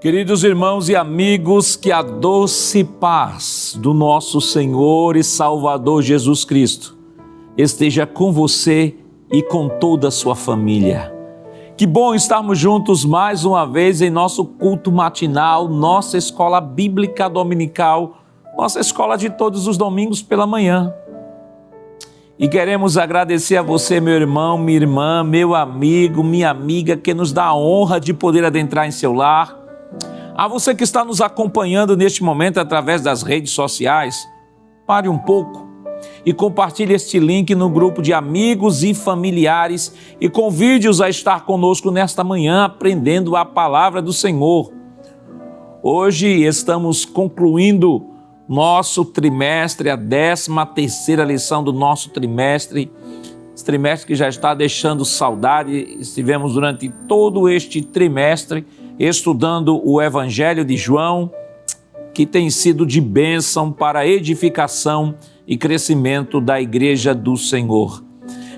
Queridos irmãos e amigos, que a doce paz do nosso Senhor e Salvador Jesus Cristo esteja com você e com toda a sua família. Que bom estarmos juntos mais uma vez em nosso culto matinal, nossa escola bíblica dominical, nossa escola de todos os domingos pela manhã. E queremos agradecer a você, meu irmão, minha irmã, meu amigo, minha amiga, que nos dá a honra de poder adentrar em seu lar. A você que está nos acompanhando neste momento através das redes sociais, pare um pouco e compartilhe este link no grupo de amigos e familiares e convide-os a estar conosco nesta manhã aprendendo a palavra do Senhor. Hoje estamos concluindo nosso trimestre, a 13ª lição do nosso trimestre, esse trimestre que já está deixando saudade. Estivemos durante todo este trimestre estudando o Evangelho de João, que tem sido de bênção para a edificação e crescimento da Igreja do Senhor.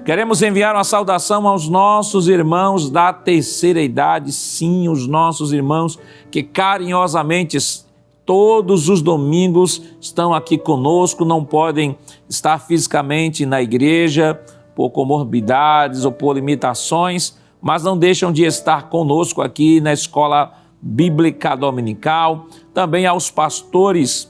Queremos enviar uma saudação aos nossos irmãos da terceira idade, sim, os nossos irmãos que carinhosamente todos os domingos estão aqui conosco, não podem estar fisicamente na igreja por comorbidades ou por limitações, mas não deixam de estar conosco aqui na Escola Bíblica Dominical. Também aos pastores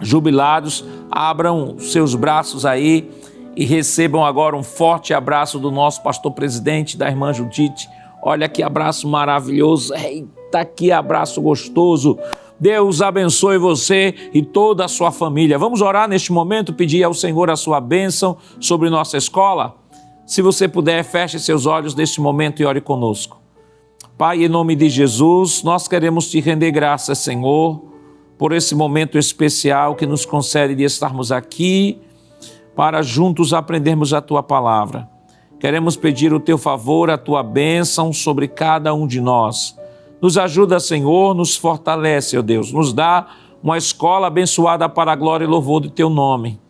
jubilados, abram seus braços aí e recebam agora um forte abraço do nosso pastor presidente, da irmã Judite. Olha que abraço maravilhoso, eita, que abraço gostoso. Deus abençoe você e toda a sua família. Vamos orar neste momento, pedir ao Senhor a sua bênção sobre nossa escola? Se você puder, feche seus olhos neste momento e ore conosco. Pai, em nome de Jesus, nós queremos te render graças, Senhor, por esse momento especial que nos concede de estarmos aqui para juntos aprendermos a tua palavra. Queremos pedir o teu favor, a tua bênção sobre cada um de nós. Nos ajuda, Senhor, nos fortalece, ó Deus, nos dá uma escola abençoada para a glória e louvor do teu nome.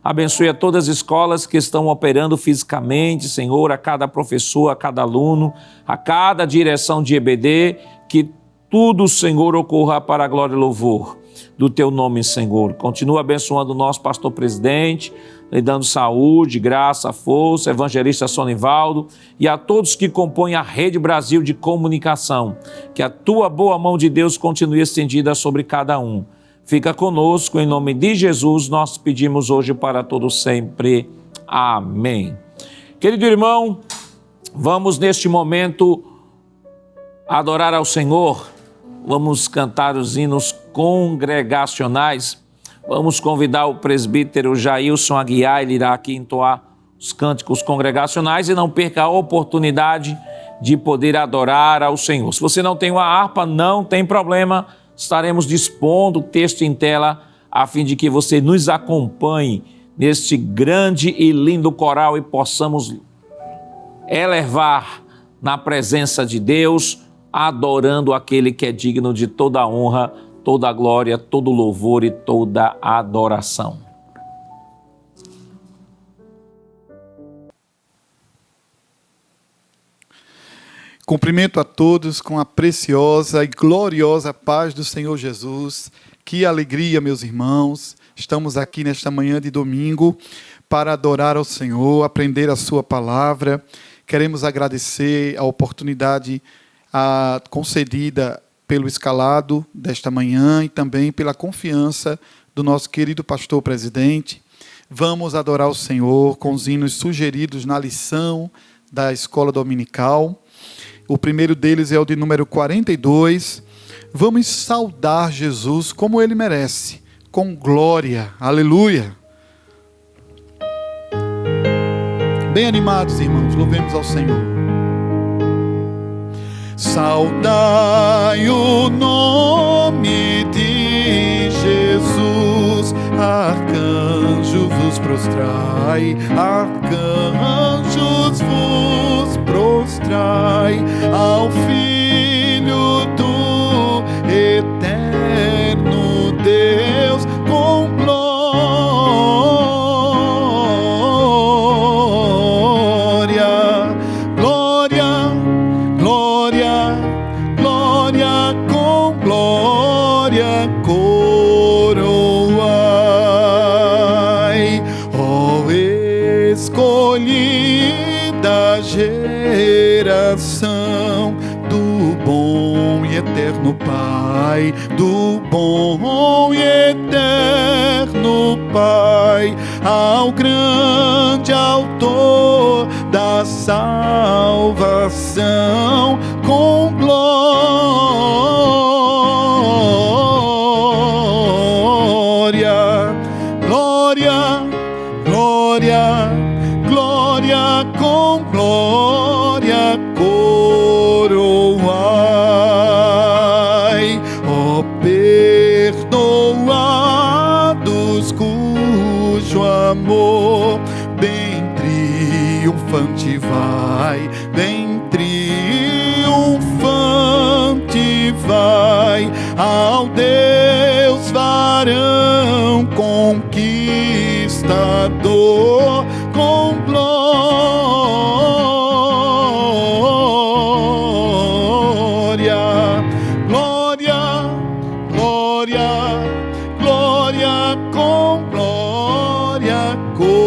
Abençoe a todas as escolas que estão operando fisicamente, Senhor, a cada professor, a cada aluno, a cada direção de EBD, que tudo, Senhor, ocorra para a glória e louvor do teu nome, Senhor. Continua abençoando o nosso pastor presidente, lhe dando saúde, graça, força, evangelista Sonivaldo e a todos que compõem a Rede Brasil de Comunicação. Que a tua boa mão de Deus continue estendida sobre cada um. Fica conosco, em nome de Jesus, nós pedimos hoje para todos sempre. Amém. Querido irmão, vamos neste momento adorar ao Senhor. Vamos cantar os hinos congregacionais. Vamos convidar o presbítero Jailson Aguiar, ele irá aqui entoar os cânticos congregacionais e não perca a oportunidade de poder adorar ao Senhor. Se você não tem uma harpa, não tem problema, estaremos dispondo o texto em tela a fim de que você nos acompanhe neste grande e lindo coral e possamos elevar na presença de Deus, adorando aquele que é digno de toda a honra, toda a glória, todo o louvor e toda a adoração. Cumprimento a todos com a preciosa e gloriosa paz do Senhor Jesus. Que alegria, meus irmãos. Estamos aqui nesta manhã de domingo para adorar ao Senhor, aprender a sua palavra. Queremos agradecer a oportunidade concedida pelo escalado desta manhã e também pela confiança do nosso querido pastor presidente. Vamos adorar o Senhor com os hinos sugeridos na lição da escola dominical. O primeiro deles é o de número 42. Vamos saudar Jesus como ele merece, com glória. Aleluia! Bem animados, irmãos, louvemos ao Senhor. Saudai o nome de Jesus, arcanjo vos prostrai, arcanjos vos prostrai, ao Filho do eterno Deus, com glória, glória, glória, glória, com glória. Pai, do bom e eterno Pai, ao grande autor da salvação, com glória, glória, glória, glória, com glória coroai, ó perdoados cujo amor bem triunfante vai, bem triunfante vai, ao Deus varão conquistador, com glória, glória, glória, glória, com glória coroai,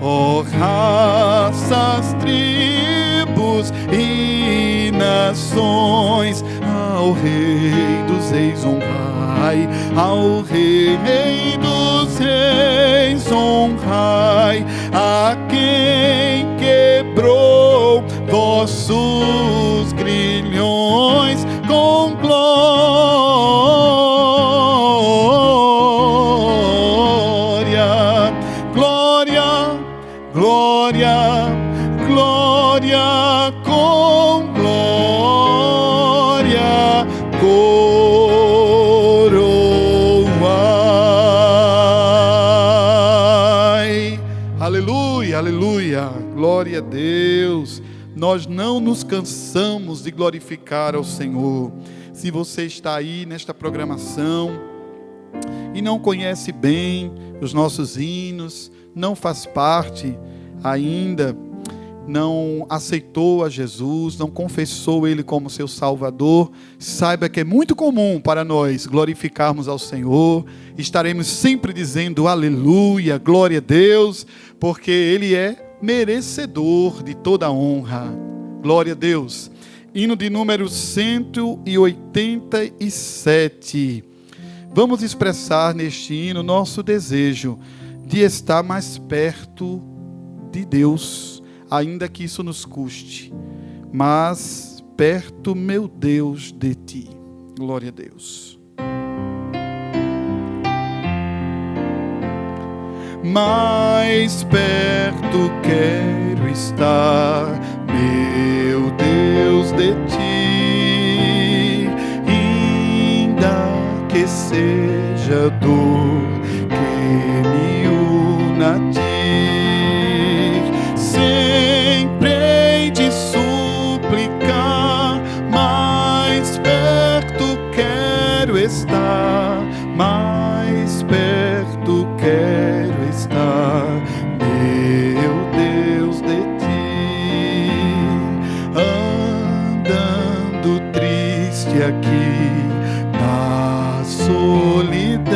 ó raças, tribos e nações, ao Rei dos Reis honrai, ao Rei dos Reis honrai, a quem quebrou vossos grilhões, com glória, glória, glória, glória, com glória coroai. Aleluia, aleluia, glória a Deus. Nós não nos cansamos de glorificar ao Senhor. Se você está aí nesta programação e não conhece bem os nossos hinos, não faz parte ainda, não aceitou a Jesus, não confessou Ele como seu Salvador, saiba que é muito comum para nós glorificarmos ao Senhor. Estaremos sempre dizendo aleluia, glória a Deus, porque Ele é merecedor de toda a honra. Glória a Deus. Hino de número 187. Vamos expressar neste hino nosso desejo de estar mais perto de Deus, ainda que isso nos custe, mas perto, meu Deus, de Ti. Glória a Deus. Mais perto quero estar, meu Deus, de Ti, ainda que seja dor que me una a Ti, sempre hei de suplicar, mais perto quero estar, mais perto quero estar, meu Deus, de Ti, andando triste aqui na solidão,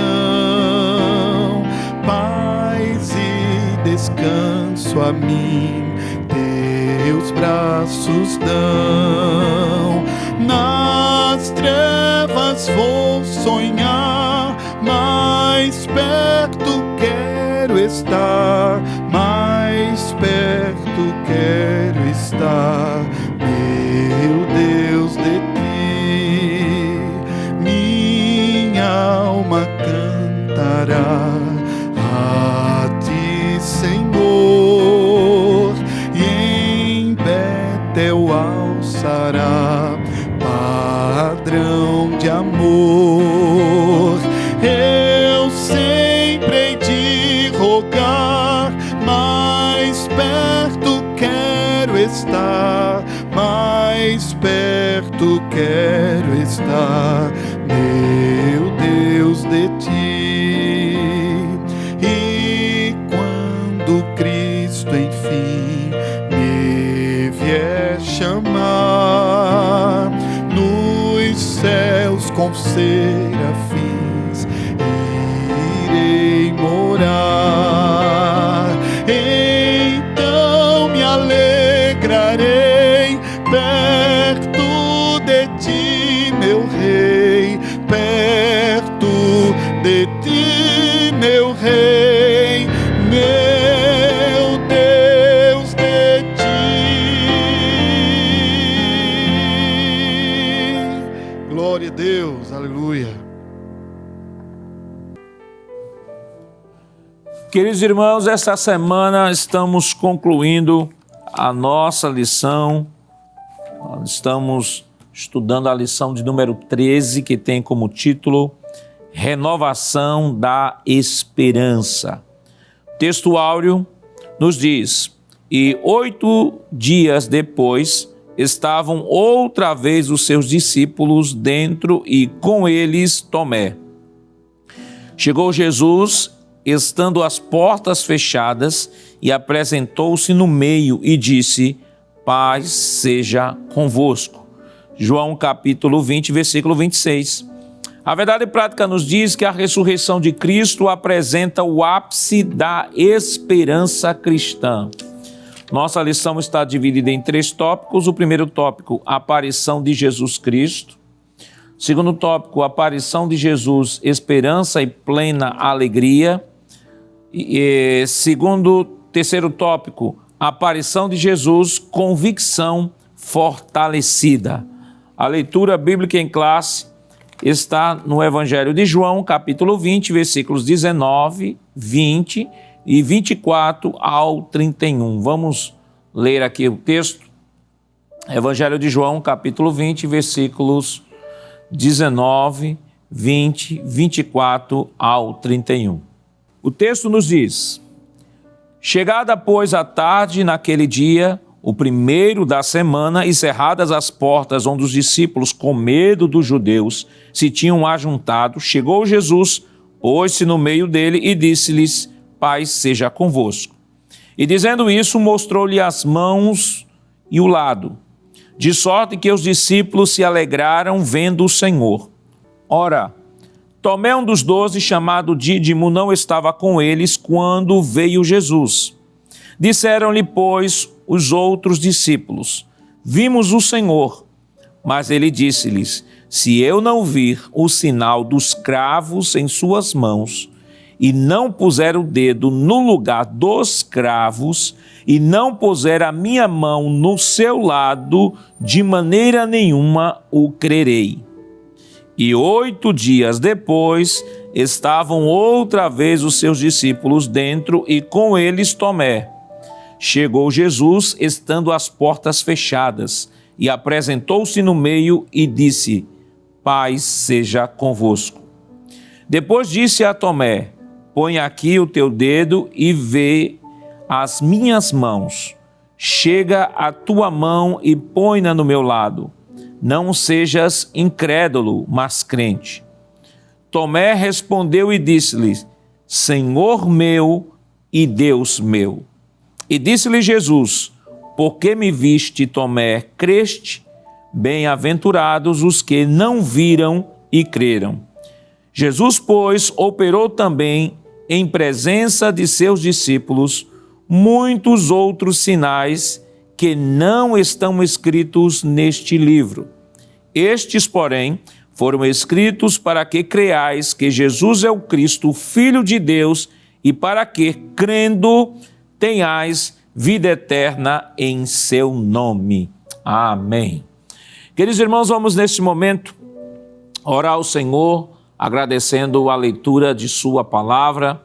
paz e descanso a mim Teus braços dão. Nas trevas vou sonhar, mais perto quero estar, mais perto quero estar, meu Deus, de Ti, minha alma cantará a Ti, Senhor, e em Betel alçará padrão de amor. Eu sempre hei de rogar, mais perto quero estar, mais perto quero estar, meu Deus, de Ti. E quando Cristo enfim me vier chamar, nos céus com serafins irei morar, então me alegrarei perto Queridos irmãos, esta semana estamos concluindo a nossa lição. Estamos estudando a lição de número 13, que tem como título Renovação da Esperança. O texto áureo nos diz: e 8 dias depois estavam outra vez os seus discípulos dentro e com eles Tomé. Chegou Jesus, estando as portas fechadas, e apresentou-se no meio e disse: paz seja convosco. João capítulo 20, versículo 26. A verdade prática nos diz que a ressurreição de Cristo apresenta o ápice da esperança cristã. Nossa lição está dividida em 3 tópicos. O primeiro tópico, a aparição de Jesus Cristo. O segundo tópico, a aparição de Jesus, esperança e plena alegria. Terceiro tópico, a aparição de Jesus, convicção fortalecida. A leitura bíblica em classe está no Evangelho de João, capítulo 20, versículos 19, 20 e 24 ao 31. Vamos ler aqui o texto. Evangelho de João, capítulo 20, versículos 19, 20, 24 ao 31. O texto nos diz: chegada, pois, a tarde naquele dia, o primeiro da semana, e cerradas as portas onde os discípulos, com medo dos judeus, se tinham ajuntado, chegou Jesus, pôs-se no meio dele e disse-lhes: paz seja convosco. E dizendo isso, mostrou-lhe as mãos e o lado, de sorte que os discípulos se alegraram vendo o Senhor. Ora, Tomé, um dos 12, chamado Dídimo, não estava com eles quando veio Jesus. Disseram-lhe, pois, os outros discípulos: vimos o Senhor. Mas ele disse-lhes: se eu não vir o sinal dos cravos em suas mãos, e não puser o dedo no lugar dos cravos, e não puser a minha mão no seu lado, de maneira nenhuma o crerei. E 8 dias depois, estavam outra vez os seus discípulos dentro e com eles Tomé. Chegou Jesus, estando as portas fechadas, e apresentou-se no meio e disse: paz seja convosco. Depois disse a Tomé: põe aqui o teu dedo e vê as minhas mãos. Chega a tua mão e põe-na no meu lado. Não sejas incrédulo, mas crente. Tomé respondeu e disse-lhe: Senhor meu e Deus meu. E disse-lhe Jesus: por que me viste, Tomé, creste? Bem-aventurados os que não viram e creram. Jesus, pois, operou também, em presença de seus discípulos, muitos outros sinais que não estão escritos neste livro. Estes, porém, foram escritos para que creais que Jesus é o Cristo, o Filho de Deus, e para que, crendo, tenhais vida eterna em seu nome. Amém. Queridos irmãos, vamos neste momento orar ao Senhor, agradecendo a leitura de sua palavra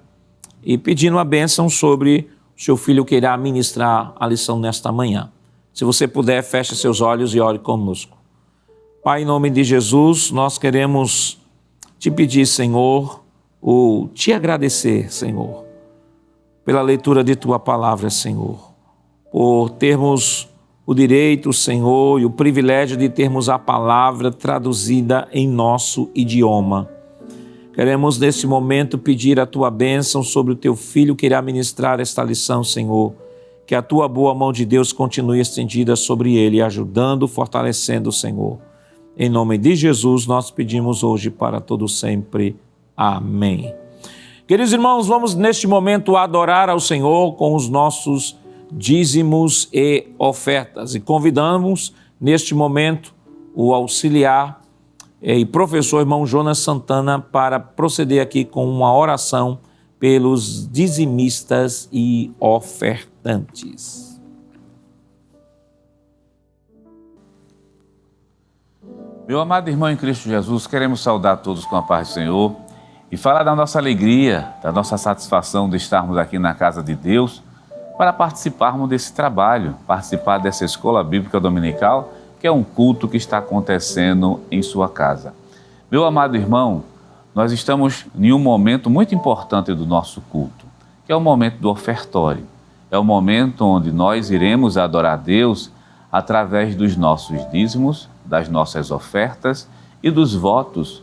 e pedindo a bênção sobre o seu filho que irá ministrar a lição nesta manhã. Se você puder, feche seus olhos e ore conosco. Pai, em nome de Jesus, nós queremos te pedir, Senhor, ou te agradecer, Senhor, pela leitura de tua palavra, Senhor, por termos o direito, Senhor, e o privilégio de termos a palavra traduzida em nosso idioma. Queremos, nesse momento, pedir a tua bênção sobre o teu filho que irá ministrar esta lição, Senhor. Que a tua boa mão de Deus continue estendida sobre ele, ajudando, fortalecendo, Senhor. Em nome de Jesus, nós pedimos hoje para todo sempre. Amém. Queridos irmãos, vamos neste momento adorar ao Senhor com os nossos dízimos e ofertas. E convidamos, neste momento, o auxiliar e professor irmão Jonas Santana para proceder aqui com uma oração pelos dizimistas e ofertantes. Meu amado irmão em Cristo Jesus, queremos saudar todos com a paz do Senhor e falar da nossa alegria, da nossa satisfação de estarmos aqui na casa de Deus para participarmos desse trabalho, participar dessa escola bíblica dominical, que é um culto que está acontecendo em sua casa. Meu amado irmão, nós estamos em um momento muito importante do nosso culto, que é o momento do ofertório. É o momento onde nós iremos adorar a Deus através dos nossos dízimos, das nossas ofertas e dos votos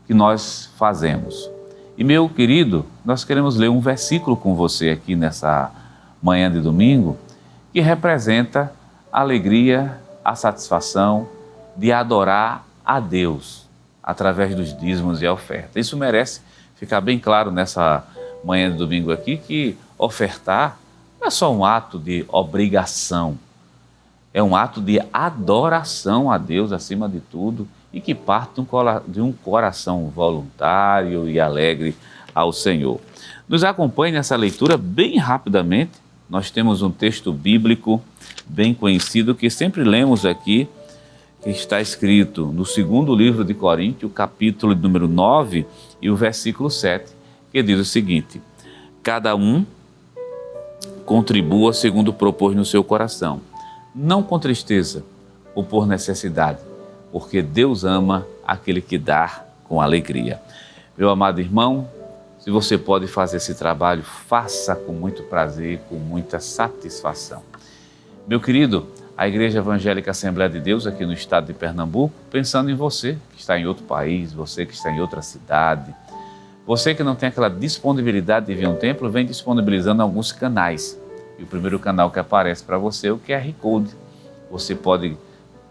que nós fazemos. E meu querido, nós queremos ler um versículo com você aqui nessa manhã de domingo, que representa a alegria, a satisfação de adorar a Deus através dos dízimos e a oferta. Isso merece ficar bem claro nessa manhã de domingo aqui, que ofertar não é só um ato de obrigação, é um ato de adoração a Deus acima de tudo e que parte de um coração voluntário e alegre ao Senhor. Nos acompanhe nessa leitura bem rapidamente. Nós temos um texto bíblico bem conhecido que sempre lemos aqui, que está escrito no segundo livro de Coríntios, capítulo número 9 e o versículo 7, que diz o seguinte: cada um contribua segundo propôs no seu coração, não com tristeza ou por necessidade, porque Deus ama aquele que dá com alegria. Meu amado irmão, se você pode fazer esse trabalho, faça com muito prazer, com muita satisfação. Meu querido, a Igreja Evangélica Assembleia de Deus aqui no estado de Pernambuco, pensando em você que está em outro país, você que está em outra cidade, você que não tem aquela disponibilidade de vir a um templo, vem disponibilizando alguns canais. E o primeiro canal que aparece para você é o QR Code. Você pode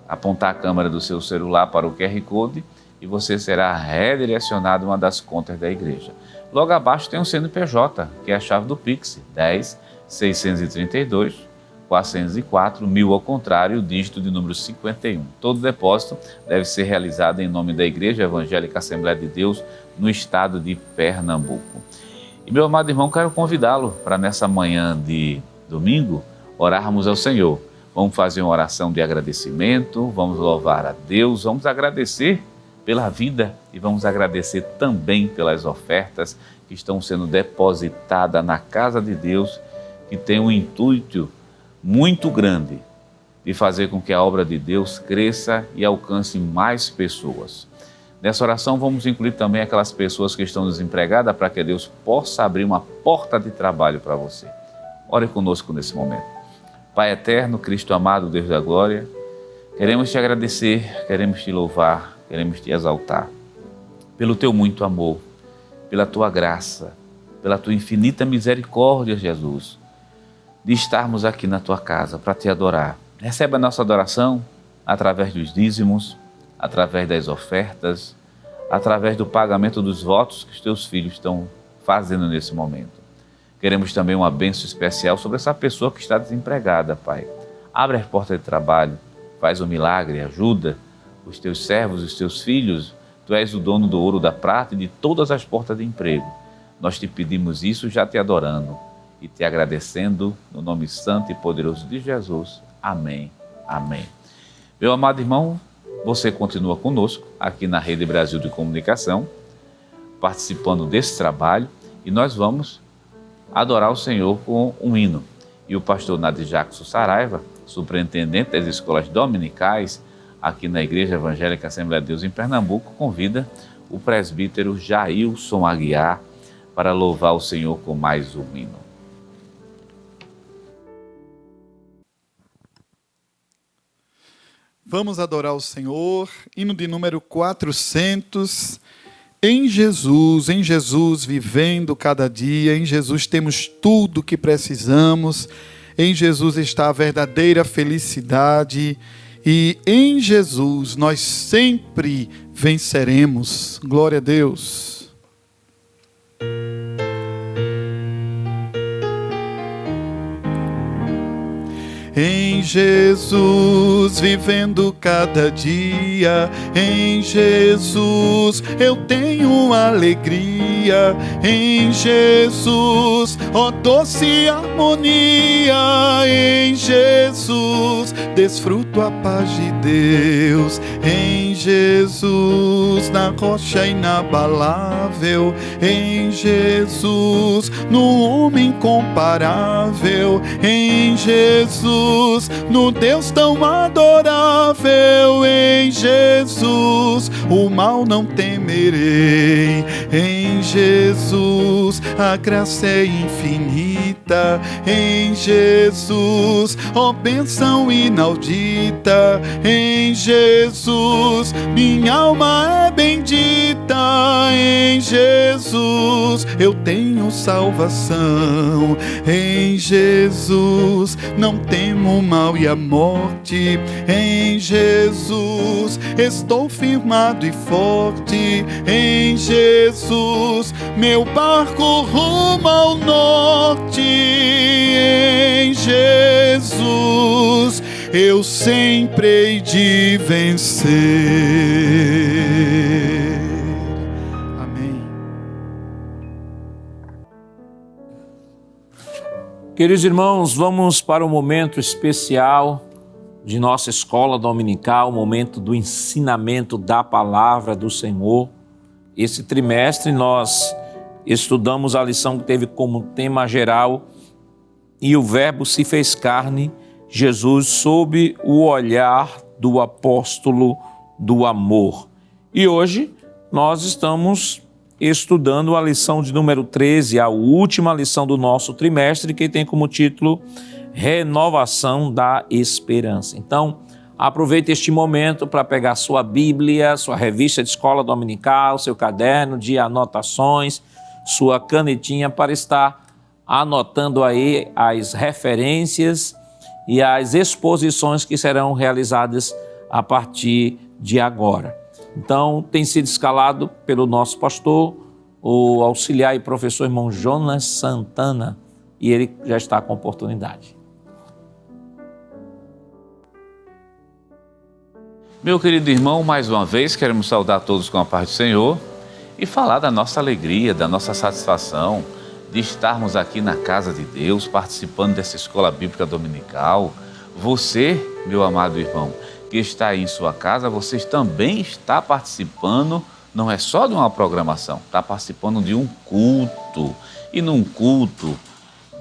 apontar a câmera do seu celular para o QR Code e você será redirecionado a uma das contas da igreja. Logo abaixo tem um CNPJ, que é a chave do Pix, 10 632 404 1000 ao contrário, o dígito de número 51. Todo depósito deve ser realizado em nome da Igreja Evangélica Assembleia de Deus no estado de Pernambuco. E meu amado irmão, quero convidá-lo para nessa manhã de domingo orarmos ao Senhor. Vamos fazer uma oração de agradecimento, vamos louvar a Deus, vamos agradecer pela vida e vamos agradecer também pelas ofertas que estão sendo depositadas na casa de Deus, que tem um intuito muito grande de fazer com que a obra de Deus cresça e alcance mais pessoas. Nessa oração vamos incluir também aquelas pessoas que estão desempregadas para que Deus possa abrir uma porta de trabalho para você. Ore conosco nesse momento. Pai eterno, Cristo amado, Deus da glória, queremos te agradecer, queremos te louvar, queremos te exaltar pelo teu muito amor, pela tua graça, pela tua infinita misericórdia, Jesus, de estarmos aqui na tua casa para te adorar. Recebe a nossa adoração através dos dízimos, através das ofertas, através do pagamento dos votos que os teus filhos estão fazendo nesse momento. Queremos também uma bênção especial sobre essa pessoa que está desempregada, Pai. Abre as portas de trabalho, faz um milagre, ajuda os teus servos, os teus filhos. Tu és o dono do ouro, da prata e de todas as portas de emprego. Nós te pedimos isso já te adorando e te agradecendo no nome santo e poderoso de Jesus. Amém. Amém. Meu amado irmão, você continua conosco aqui na Rede Brasil de Comunicação, participando desse trabalho, e nós vamos adorar o Senhor com um hino. E o pastor Nadir Jackson Saraiva, superintendente das escolas dominicais aqui na Igreja Evangélica Assembleia de Deus em Pernambuco, convida o presbítero Jailson Aguiar para louvar o Senhor com mais um hino. Vamos adorar o Senhor, hino de número 400, em Jesus vivendo cada dia, em Jesus temos tudo o que precisamos, em Jesus está a verdadeira felicidade e em Jesus nós sempre venceremos. Glória a Deus. em Jesus, vivendo cada dia. Em Jesus eu tenho alegria, em Jesus, ó doce harmonia. Em Jesus desfruto a paz de Deus, em Jesus, na rocha inabalável. Em Jesus, no homem incomparável. Em Jesus, no Deus tão adorável. Em Jesus, o mal não temerei. Em Jesus, a graça é infinita. Em Jesus, ó bênção inaudita. Em Jesus, minha alma é bendita. Em Jesus, eu tenho salvação. Em Jesus, não temo o mal e a morte. Em Jesus, estou firmado e forte. Em Jesus, meu barco rumo ao norte. Em Jesus, eu sempre hei de vencer. Amém. Queridos irmãos, vamos para um momento especial de nossa escola dominical, o momento do ensinamento da palavra do Senhor. Esse trimestre nós estudamos a lição que teve como tema geral "E o Verbo se fez carne, Jesus sob o olhar do apóstolo do amor". E hoje nós estamos estudando a lição de número 13, a última lição do nosso trimestre, que tem como título Renovação da Esperança. Então, aproveite este momento para pegar sua Bíblia, sua revista de escola dominical, seu caderno de anotações, sua canetinha, para estar anotando aí as referências e as exposições que serão realizadas a partir de agora. Então, tem sido escalado pelo nosso pastor, o auxiliar e professor irmão Jonas Santana, e ele já está com oportunidade. Meu querido irmão, mais uma vez queremos saudar todos com a paz do Senhor e falar da nossa alegria, da nossa satisfação de estarmos aqui na casa de Deus, participando dessa escola bíblica dominical. Você, meu amado irmão, que está aí em sua casa, você também está participando, não é só de uma programação, está participando de um culto. E num culto,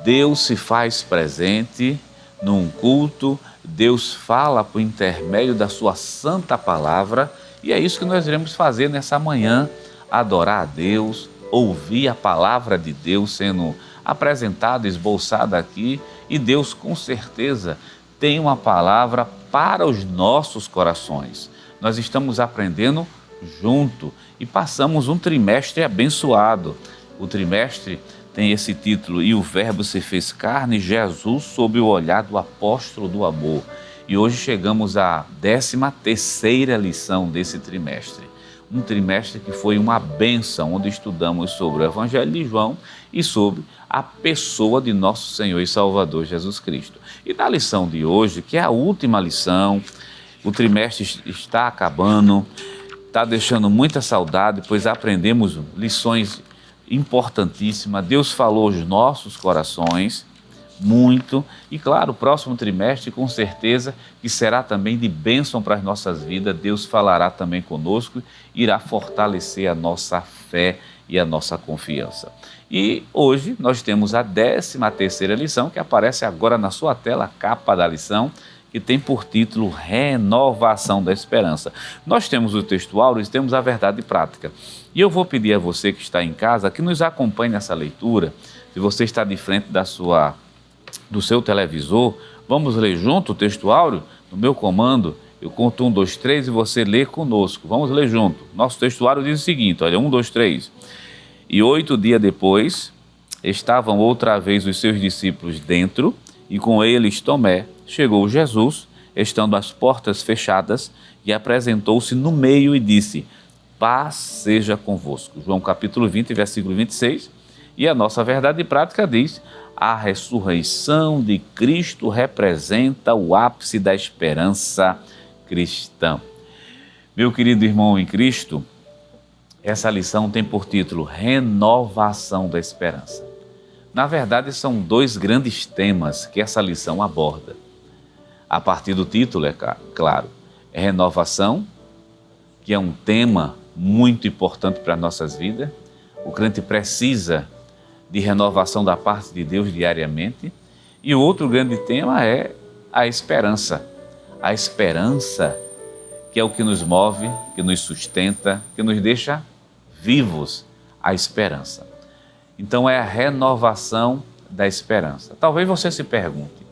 Deus se faz presente. Num culto, Deus fala por intermédio da sua santa palavra, e é isso que nós iremos fazer nessa manhã: adorar a Deus, ouvir a palavra de Deus sendo apresentada, esboçada aqui, e Deus com certeza tem uma palavra para os nossos corações. Nós estamos aprendendo junto e passamos um trimestre abençoado. O trimestre tem esse título: "E o Verbo se fez carne, Jesus sob o olhar do apóstolo do amor". E hoje chegamos à 13ª lição desse trimestre. Um trimestre que foi uma bênção, onde estudamos sobre o Evangelho de João e sobre a pessoa de nosso Senhor e Salvador Jesus Cristo. E na lição de hoje, que é a última lição, o trimestre está acabando, está deixando muita saudade, pois aprendemos lições importantíssimas. Deus falou aos nossos corações muito, e claro, o próximo trimestre com certeza que será também de bênção para as nossas vidas. Deus falará também conosco, irá fortalecer a nossa fé e a nossa confiança. E hoje nós temos a 13ª lição, que aparece agora na sua tela, a capa da lição, que tem por título Renovação da Esperança. Nós temos o textual e temos a verdade prática. E eu vou pedir a você que está em casa que nos acompanhe nessa leitura. Se você está de frente do seu televisor, vamos ler junto o textuário no meu comando. Eu conto 1, 2, 3 e você lê conosco. Vamos ler junto. Nosso textuário diz o seguinte, olha, 1, 2, 3. "E 8 dias depois, estavam outra vez os seus discípulos dentro, e com eles Tomé. Chegou Jesus, estando as portas fechadas, e apresentou-se no meio e disse: Paz seja convosco. João capítulo 20, versículo 26. E a nossa verdade prática diz: a ressurreição de Cristo representa o ápice da esperança cristã. Meu querido irmão em Cristo, essa lição tem por título Renovação da Esperança. Na verdade, são dois grandes temas que essa lição aborda. A partir do título, é claro, é renovação, que é um tema muito importante para as nossas vidas. O crente precisa de renovação da parte de Deus diariamente. E o outro grande tema é a esperança. A esperança que é o que nos move, que nos sustenta, que nos deixa vivos, a esperança. Então é a renovação da esperança. Talvez você se pergunte,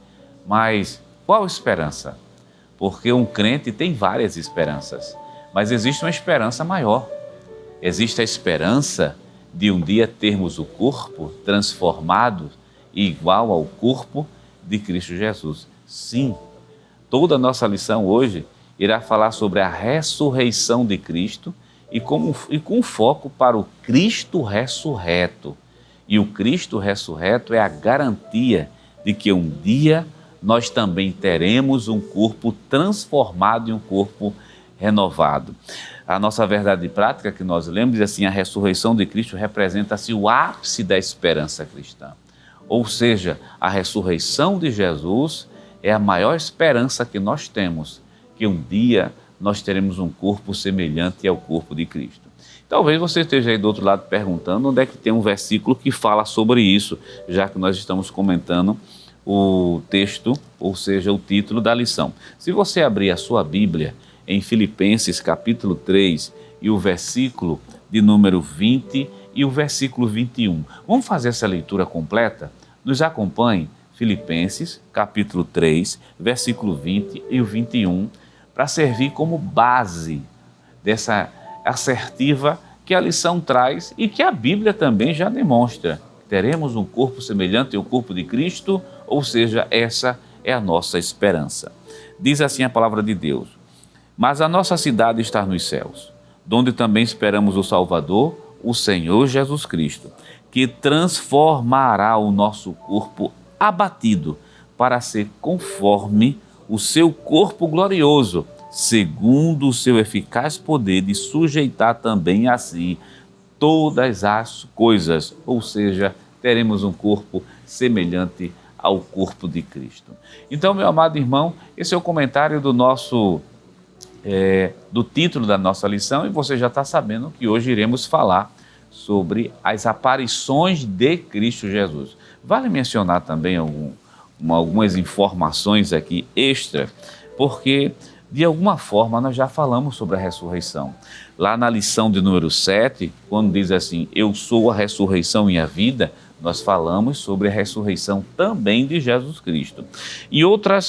mas qual esperança? Porque um crente tem várias esperanças, mas existe uma esperança maior. Existe a esperança de um dia termos o corpo transformado e igual ao corpo de Cristo Jesus. Sim, toda a nossa lição hoje irá falar sobre a ressurreição de Cristo e com foco para o Cristo ressurreto. E o Cristo ressurreto é a garantia de que um dia nós também teremos um corpo transformado e um corpo renovado. A nossa verdade prática que nós lemos diz assim: a ressurreição de Cristo representa-se o ápice da esperança cristã. Ou seja, a ressurreição de Jesus é a maior esperança que nós temos, que um dia nós teremos um corpo semelhante ao corpo de Cristo. Talvez você esteja aí do outro lado perguntando onde é que tem um versículo que fala sobre isso, já que nós estamos comentando o texto, ou seja, o título da lição. Se você abrir a sua Bíblia em Filipenses capítulo 3 e o versículo de número 20 e o versículo 21. Vamos fazer essa leitura completa? Nos acompanhe, Filipenses capítulo 3, versículo 20 e o 21, para servir como base dessa assertiva que a lição traz e que a Bíblia também já demonstra. Teremos um corpo semelhante ao corpo de Cristo, ou seja, essa é a nossa esperança. Diz assim a palavra de Deus: mas a nossa cidade está nos céus, donde também esperamos o Salvador, o Senhor Jesus Cristo, que transformará o nosso corpo abatido para ser conforme o seu corpo glorioso, segundo o seu eficaz poder de sujeitar também a si todas as coisas, ou seja, teremos um corpo semelhante ao corpo de Cristo. Então, meu amado irmão, esse é o comentário do título da nossa lição, e você já está sabendo que hoje iremos falar sobre as aparições de Cristo Jesus. Vale mencionar também algumas informações aqui extra, porque de alguma forma nós já falamos sobre a ressurreição. Lá na lição de número 7, quando diz assim: eu sou a ressurreição e a vida, nós falamos sobre a ressurreição também de Jesus Cristo. E outra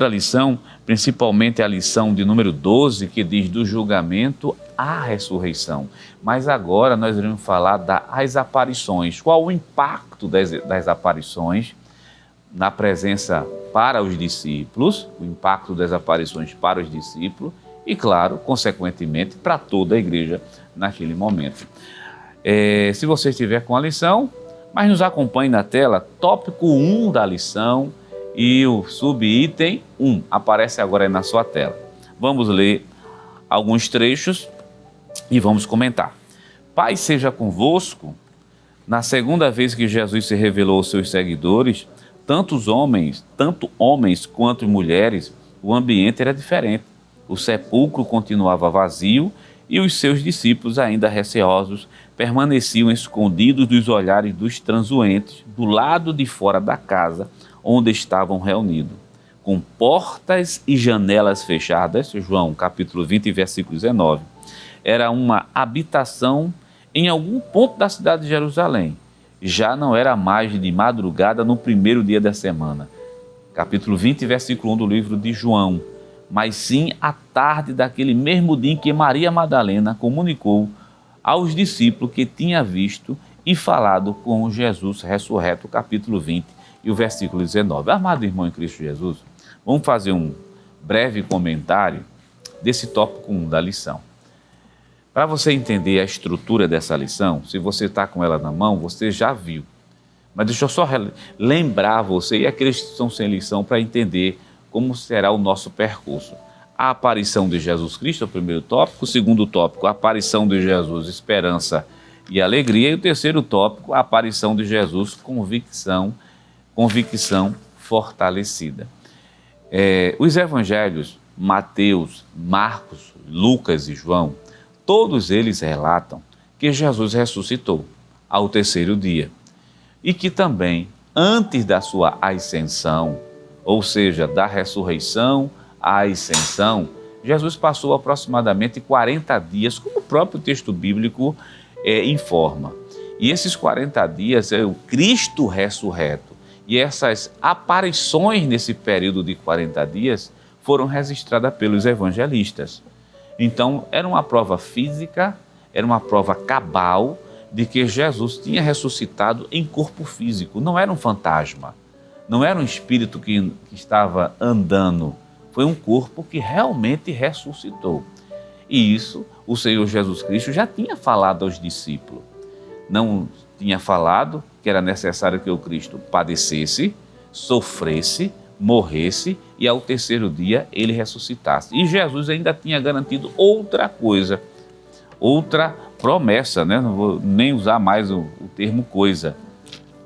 lição, principalmente a lição de número 12, que diz do julgamento à ressurreição. Mas agora nós iremos falar das aparições. Qual o impacto das aparições na presença para os discípulos, o impacto das aparições para os discípulos e, claro, consequentemente, para toda a igreja naquele momento. Se você estiver com a lição, mas nos acompanhe na tela, tópico 1 da lição e o subitem 1 aparece agora aí na sua tela. Vamos ler alguns trechos e vamos comentar. Paz seja convosco. Na segunda vez que Jesus se revelou aos seus seguidores, tanto homens quanto mulheres, o ambiente era diferente. O sepulcro continuava vazio e os seus discípulos, ainda receosos, permaneciam escondidos dos olhares dos transuentes do lado de fora da casa onde estavam reunidos, com portas e janelas fechadas. João capítulo 20, versículo 19. Era uma habitação em algum ponto da cidade de Jerusalém. Já não era mais de madrugada no primeiro dia da semana. Capítulo 20, versículo 1 do livro de João. Mas sim à tarde daquele mesmo dia em que Maria Madalena comunicou aos discípulos que tinha visto e falado com Jesus ressurreto, capítulo 20 e o versículo 19. Amado irmão em Cristo Jesus, vamos fazer um breve comentário desse tópico 1 da lição. Para você entender a estrutura dessa lição, se você está com ela na mão, você já viu. Mas deixa eu só lembrar você e aqueles que estão sem lição para entender como será o nosso percurso. A aparição de Jesus Cristo é o primeiro tópico. O segundo tópico, a aparição de Jesus, esperança e alegria. E o terceiro tópico, a aparição de Jesus, convicção fortalecida. Os evangelhos, Mateus, Marcos, Lucas e João, todos eles relatam que Jesus ressuscitou ao terceiro dia e que também, antes da sua ascensão, ou seja, da ressurreição à ascensão, Jesus passou aproximadamente 40 dias, como o próprio texto bíblico informa. E esses 40 dias é o Cristo ressurreto. E essas aparições nesse período de 40 dias foram registradas pelos evangelistas. Então, era uma prova física, era uma prova cabal de que Jesus tinha ressuscitado em corpo físico. Não era um fantasma, não era um espírito que estava andando. Foi um corpo que realmente ressuscitou. E isso o Senhor Jesus Cristo já tinha falado aos discípulos. Não tinha falado que era necessário que o Cristo padecesse, sofresse, morresse e ao terceiro dia ele ressuscitasse. E Jesus ainda tinha garantido outra coisa, outra promessa, né? Não vou nem usar mais o termo coisa.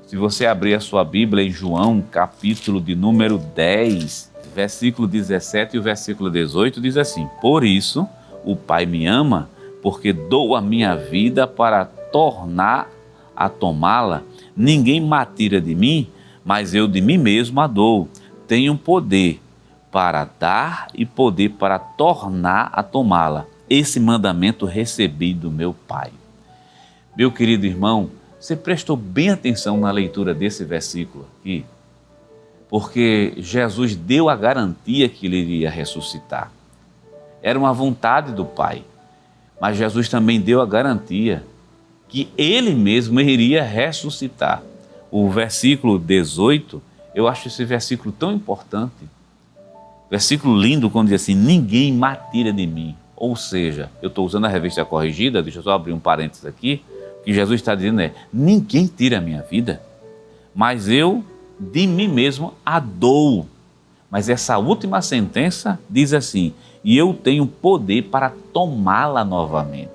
Se você abrir a sua Bíblia em João, capítulo de número 10, versículo 17 e o versículo 18, diz assim: por isso o Pai me ama, porque dou a minha vida para tornar a tomá-la. Ninguém me tira de mim, mas eu de mim mesmo a dou. Tenho poder para dar e poder para tornar a tomá-la. Esse mandamento recebi do meu Pai. Meu querido irmão, você prestou bem atenção na leitura desse versículo aqui? Porque Jesus deu a garantia que ele iria ressuscitar. Era uma vontade do Pai, mas Jesus também deu a garantia que ele mesmo iria ressuscitar. O versículo 18, eu acho esse versículo tão importante. Versículo lindo quando diz assim: ninguém me tira de mim. Ou seja, eu estou usando a revista corrigida, deixa eu só abrir um parênteses aqui, o que Jesus está dizendo é: ninguém tira a minha vida, mas eu de mim mesmo a dou. Mas essa última sentença diz assim: e eu tenho poder para tomá-la novamente.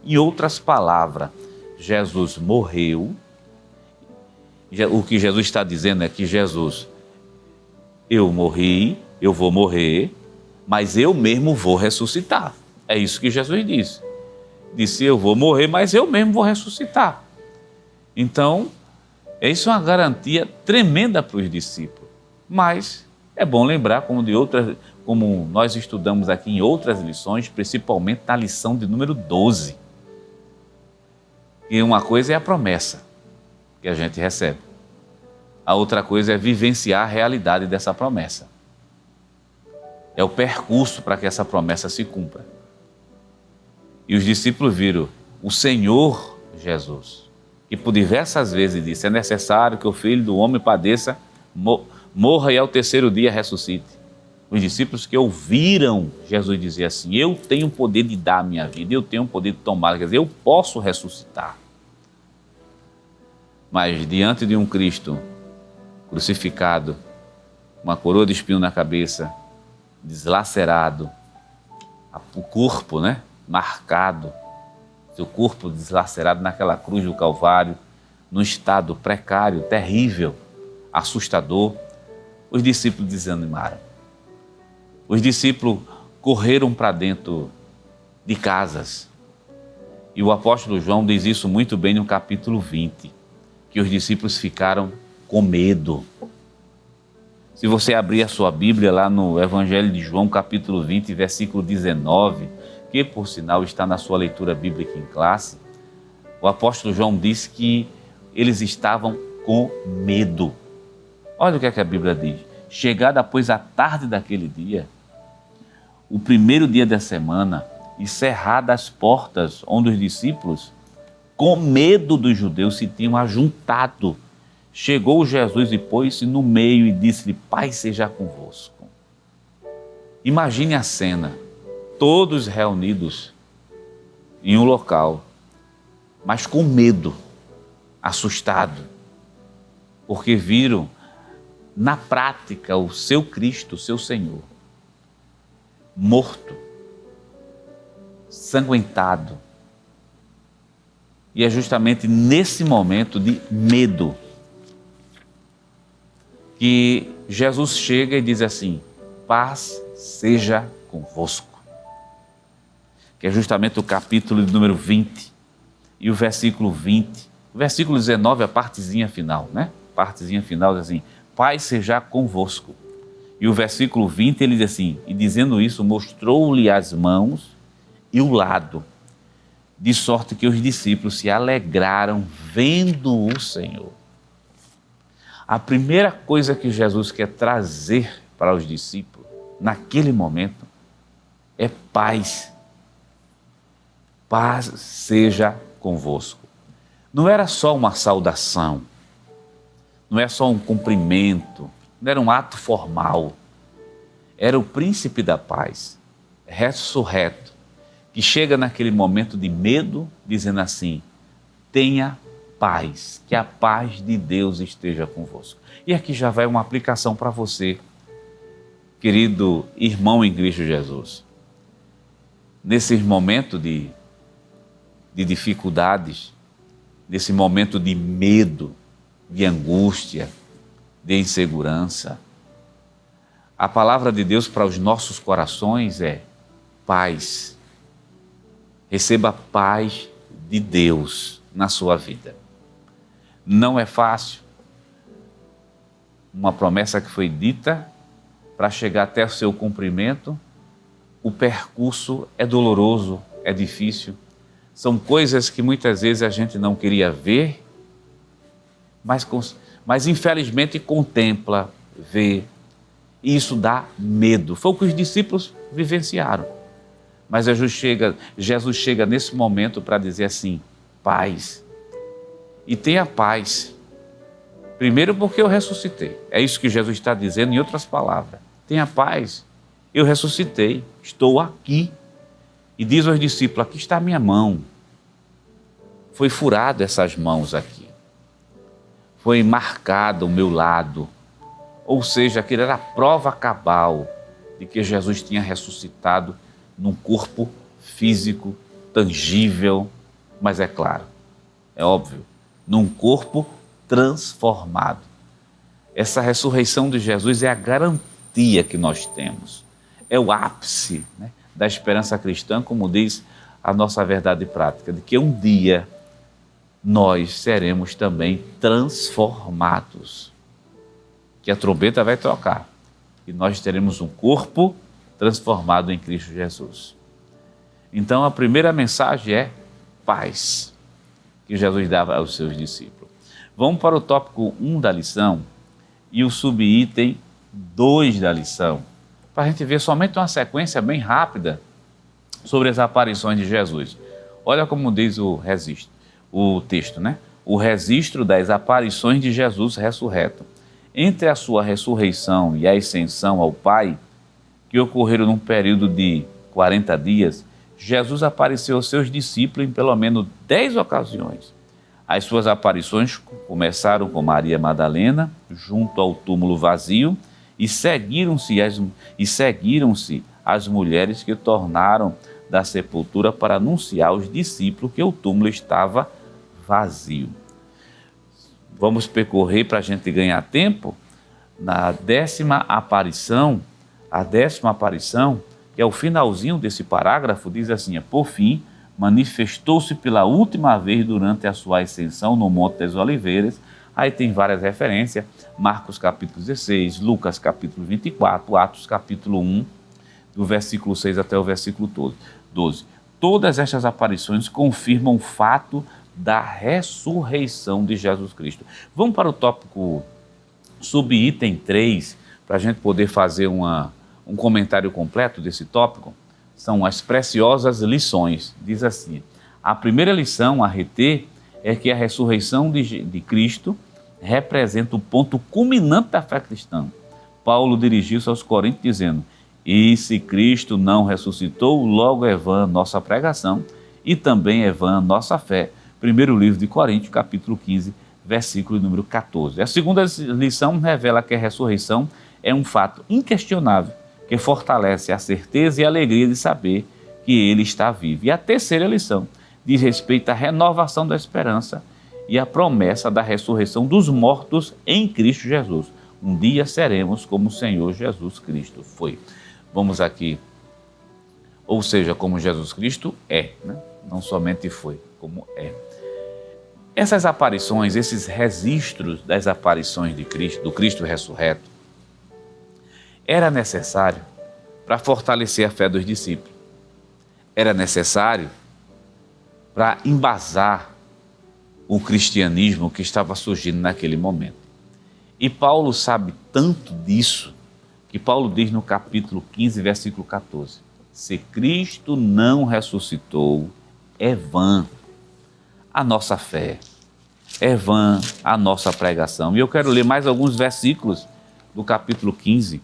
Em outras palavras, Jesus morreu. O que Jesus está dizendo é que Jesus, eu morri, eu vou morrer, mas eu mesmo vou ressuscitar. É isso que Jesus disse. Disse: eu vou morrer, mas eu mesmo vou ressuscitar. Então, isso é uma garantia tremenda para os discípulos. Mas é bom lembrar, como nós estudamos aqui em outras lições, principalmente na lição de número 12, que uma coisa é a promessa que a gente recebe. A outra coisa é vivenciar a realidade dessa promessa. É o percurso para que essa promessa se cumpra. E os discípulos viram o Senhor Jesus, que por diversas vezes disse: é necessário que o Filho do Homem padeça, morra e ao terceiro dia ressuscite. Os discípulos que ouviram Jesus dizer assim: eu tenho o poder de dar a minha vida, eu tenho o poder de tomar, quer dizer, eu posso ressuscitar. Mas diante de um Cristo crucificado, uma coroa de espinho na cabeça, deslacerado, o corpo, marcado, seu corpo deslacerado naquela cruz do Calvário, num estado precário, terrível, assustador, os discípulos desanimaram. Os discípulos correram para dentro de casas. E o apóstolo João diz isso muito bem no capítulo 20, que os discípulos ficaram com medo. Se você abrir a sua Bíblia lá no Evangelho de João, capítulo 20, versículo 19, que por sinal está na sua leitura bíblica em classe, o apóstolo João diz que eles estavam com medo. Olha o que é que a Bíblia diz. Chegada, pois, a tarde daquele dia, o primeiro dia da semana, e cerradas as portas onde os discípulos, com medo dos judeus, se tinham ajuntado, chegou Jesus e pôs-se no meio e disse-lhe: Pai seja convosco. Imagine a cena, todos reunidos em um local, mas com medo, assustado, porque viram na prática o seu Cristo, o seu Senhor, morto, sanguentado. E é justamente nesse momento de medo que Jesus chega e diz assim: paz seja convosco. Que é justamente o capítulo de número 20 e o versículo 20. O versículo 19 é a partezinha final, né? Partezinha final diz assim: paz seja convosco. E o versículo 20 ele diz assim: e dizendo isso, mostrou-lhe as mãos e o lado, de sorte que os discípulos se alegraram vendo o Senhor. A primeira coisa que Jesus quer trazer para os discípulos, naquele momento, é paz. Paz seja convosco. Não era só uma saudação, não é só um cumprimento, não era um ato formal. Era o príncipe da paz, ressurreto, que chega naquele momento de medo, dizendo assim: tenha paz, que a paz de Deus esteja convosco. E aqui já vai uma aplicação para você, querido irmão em Cristo Jesus. Nesse momento de dificuldades, nesse momento de medo, de angústia, de insegurança, a palavra de Deus para os nossos corações é paz. Receba a paz de Deus na sua vida. Não é fácil. Uma promessa que foi dita, para chegar até o seu cumprimento, o percurso é doloroso, é difícil. São coisas que muitas vezes a gente não queria ver, mas infelizmente contempla, vê. E isso dá medo. Foi o que os discípulos vivenciaram. Mas Jesus chega nesse momento para dizer assim: paz. E tenha paz. Primeiro porque eu ressuscitei. É isso que Jesus está dizendo em outras palavras. Tenha paz. Eu ressuscitei. Estou aqui. E diz aos discípulos: aqui está a minha mão. Foi furado essas mãos aqui. Foi marcado o meu lado. Ou seja, aquilo era a prova cabal de que Jesus tinha ressuscitado num corpo físico, tangível, mas é claro, é óbvio, num corpo transformado. Essa ressurreição de Jesus é a garantia que nós temos, é o ápice, né, da esperança cristã, como diz a nossa verdade prática, de que um dia nós seremos também transformados, que a trombeta vai tocar e nós teremos um corpo transformado em Cristo Jesus. Então a primeira mensagem é paz, que Jesus dava aos seus discípulos. Vamos para o tópico 1 da lição e o subitem 2 da lição, para a gente ver somente uma sequência bem rápida sobre as aparições de Jesus. Olha como diz o texto, né? O registro das aparições de Jesus ressurreto. Entre a sua ressurreição e a ascensão ao Pai, que ocorreram num período de 40 dias, Jesus apareceu aos seus discípulos em pelo menos 10 ocasiões. As suas aparições começaram com Maria Madalena, junto ao túmulo vazio, e seguiram-se as mulheres que tornaram da sepultura para anunciar aos discípulos que o túmulo estava vazio. Vamos percorrer para a gente ganhar tempo. Na 10ª aparição, que é o finalzinho desse parágrafo, diz assim: por fim, manifestou-se pela última vez durante a sua ascensão no Monte das Oliveiras. Aí tem várias referências, Marcos capítulo 16, Lucas capítulo 24, Atos capítulo 1, do versículo 6 até o versículo 12. Todas estas aparições confirmam o fato da ressurreição de Jesus Cristo. Vamos para o tópico subitem 3, para a gente poder fazer um comentário completo desse tópico. São as preciosas lições. Diz assim: a primeira lição a reter é que a ressurreição de Cristo representa o ponto culminante da fé cristã. Paulo dirigiu-se aos Coríntios dizendo: e se Cristo não ressuscitou, logo é vã nossa pregação, e também é vã nossa fé. Primeiro livro de Coríntios, capítulo 15, versículo número 14. A segunda lição revela que a ressurreição é um fato inquestionável, que fortalece a certeza e a alegria de saber que Ele está vivo. E a terceira lição diz respeito à renovação da esperança e à promessa da ressurreição dos mortos em Cristo Jesus. Um dia seremos como o Senhor Jesus Cristo foi. Vamos aqui, ou seja, como Jesus Cristo é, né? Não somente foi, como é. Essas aparições, esses registros das aparições de Cristo, do Cristo ressurreto, era necessário para fortalecer a fé dos discípulos. Era necessário para embasar o cristianismo que estava surgindo naquele momento. E Paulo sabe tanto disso, que Paulo diz no capítulo 15, versículo 14, se Cristo não ressuscitou, é vã a nossa fé, é vã a nossa pregação. E eu quero ler mais alguns versículos do capítulo 15.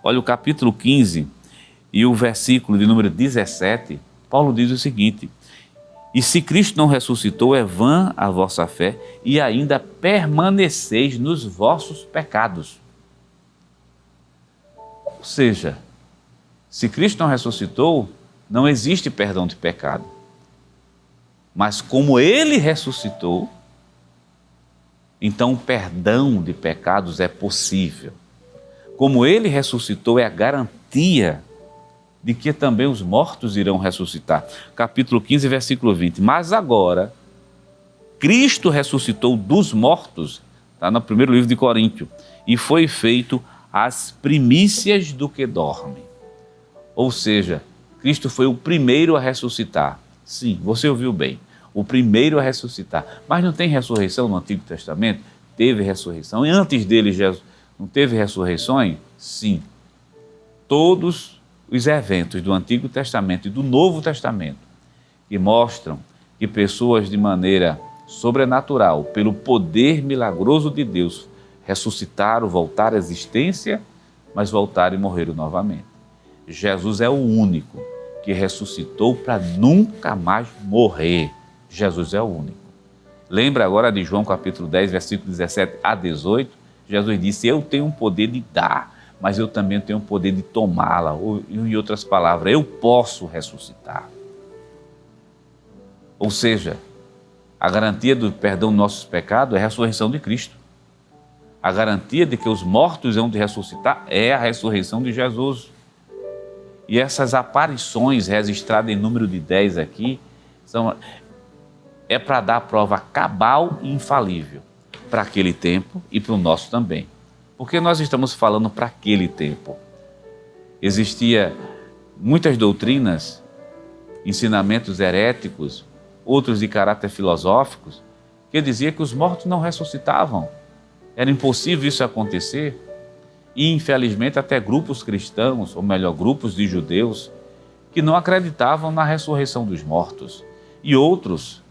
Olha, o capítulo 15 e o versículo de número 17, Paulo diz o seguinte: e se Cristo não ressuscitou, é vã a vossa fé e ainda permaneceis nos vossos pecados. Ou seja, se Cristo não ressuscitou, não existe perdão de pecado. Mas como Ele ressuscitou, então o perdão de pecados é possível. Como Ele ressuscitou, é a garantia de que também os mortos irão ressuscitar. Capítulo 15, versículo 20. Mas agora, Cristo ressuscitou dos mortos, está no primeiro livro de Coríntios, e foi feito as primícias do que dormem. Ou seja, Cristo foi o primeiro a ressuscitar. Sim, você ouviu bem, o primeiro a ressuscitar. Mas não tem ressurreição no Antigo Testamento? Teve ressurreição. E antes dele, Jesus não teve ressurreições? Sim. Todos os eventos do Antigo Testamento e do Novo Testamento que mostram que pessoas de maneira sobrenatural, pelo poder milagroso de Deus, ressuscitaram, voltaram à existência, mas voltaram e morreram novamente. Jesus é o único que ressuscitou para nunca mais morrer. Jesus é o único. Lembra agora de João capítulo 10, versículo 17 a 18? Jesus disse, eu tenho o poder de dar, mas eu também tenho o poder de tomá-la. Ou, em outras palavras, eu posso ressuscitar. Ou seja, a garantia do perdão dos nossos pecados é a ressurreição de Cristo. A garantia de que os mortos vão de ressuscitar é a ressurreição de Jesus. E essas aparições registradas em número de 10 aqui, é para dar a prova cabal e infalível para aquele tempo e para o nosso também. Porque nós estamos falando para aquele tempo. Existia muitas doutrinas, ensinamentos heréticos, outros de caráter filosóficos, que diziam que os mortos não ressuscitavam. Era impossível isso acontecer. E, infelizmente, até grupos cristãos, ou melhor, grupos de judeus, que não acreditavam na ressurreição dos mortos. E outros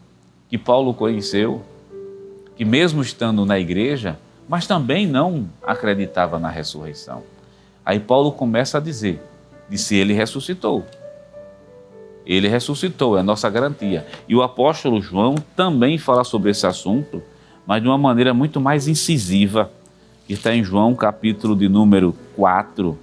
que Paulo conheceu, que mesmo estando na igreja, mas também não acreditava na ressurreição. Aí Paulo começa a dizer, disse ele ressuscitou. Ele ressuscitou, é a nossa garantia. E o apóstolo João também fala sobre esse assunto, mas de uma maneira muito mais incisiva, que está em João capítulo de número 4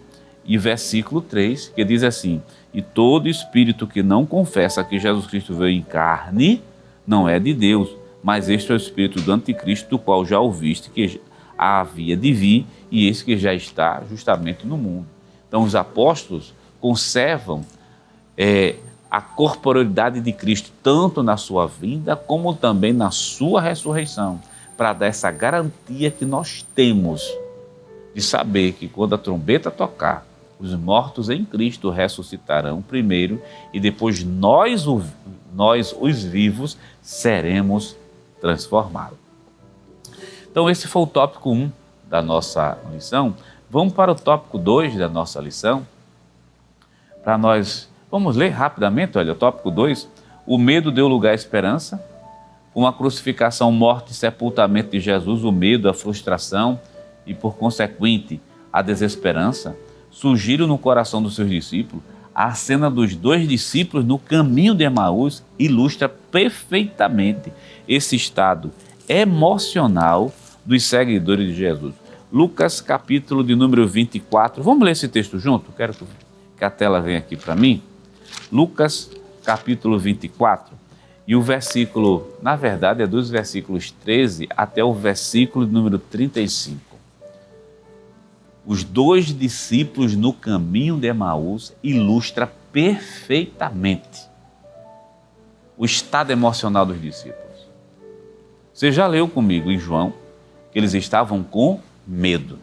e versículo 3, que diz assim, e todo espírito que não confessa que Jesus Cristo veio em carne, não é de Deus, mas este é o espírito do anticristo, do qual já ouviste que havia de vir, e esse que já está justamente no mundo. Então os apóstolos conservam a corporeidade de Cristo, tanto na sua vinda, como também na sua ressurreição, para dar essa garantia que nós temos de saber que quando a trombeta tocar, os mortos em Cristo ressuscitarão primeiro e depois nós os vivos, seremos transformados. Então esse foi o tópico 1 da nossa lição. Vamos para o tópico 2 da nossa lição. Vamos ler rapidamente, olha, o tópico 2. O medo deu lugar à esperança. Com a crucificação, morte e sepultamento de Jesus, o medo, a frustração e, por consequente, a desesperança surgiram no coração dos seus discípulos A cena dos dois discípulos no caminho de Emaús ilustra perfeitamente esse estado emocional dos seguidores de Jesus. Lucas, capítulo de número 24. Vamos ler esse texto junto? Quero que a tela venha aqui para mim. Lucas, capítulo 24. E o versículo, na verdade, é dos versículos 13 até o versículo de número 35. Os dois discípulos no caminho de Emaús ilustra perfeitamente o estado emocional dos discípulos. Você já leu comigo em João que eles estavam com medo.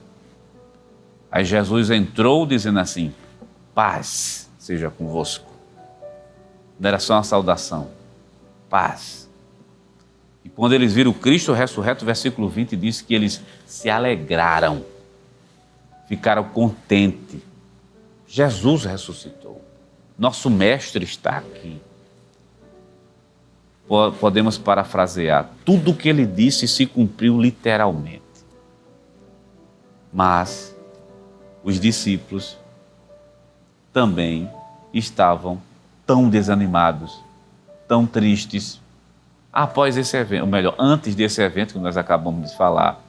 Aí Jesus entrou dizendo assim: paz seja convosco. Não era só uma saudação. Paz. E quando eles viram Cristo ressurreto, versículo 20 diz que eles se alegraram, ficaram contentes. Jesus ressuscitou. Nosso mestre está aqui. Podemos parafrasear. Tudo o que ele disse se cumpriu literalmente. Mas os discípulos também estavam tão desanimados, tão tristes, após esse evento, ou melhor, antes desse evento que nós acabamos de falar.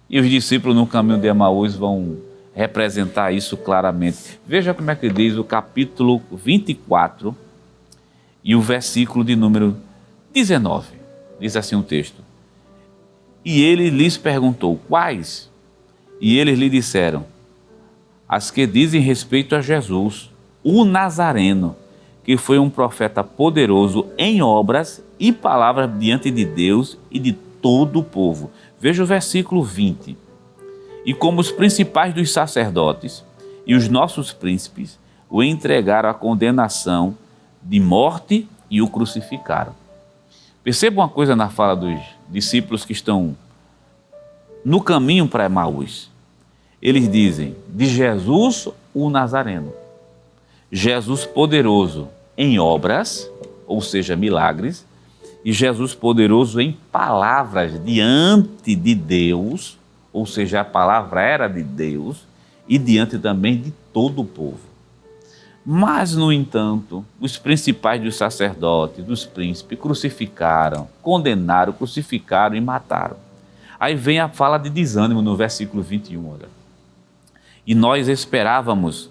E os discípulos no caminho de Emaús vão representar isso claramente. Veja como é que diz o capítulo 24 e o versículo de número 19. Diz assim o texto: e ele lhes perguntou, quais? E eles lhe disseram, as que dizem respeito a Jesus, o Nazareno, que foi um profeta poderoso em obras e palavras diante de Deus e de todo o povo. Veja o versículo 20. E como os principais dos sacerdotes e os nossos príncipes o entregaram à condenação de morte e o crucificaram. Perceba uma coisa na fala dos discípulos que estão no caminho para Emaús. Eles dizem de Jesus o Nazareno. Jesus poderoso em obras, ou seja, milagres, e Jesus poderoso em palavras diante de Deus, ou seja, a palavra era de Deus, e diante também de todo o povo. Mas, no entanto, os principais dos sacerdotes, dos príncipes, crucificaram, condenaram, crucificaram e mataram. Aí vem a fala de desânimo no versículo 21. Olha. E nós esperávamos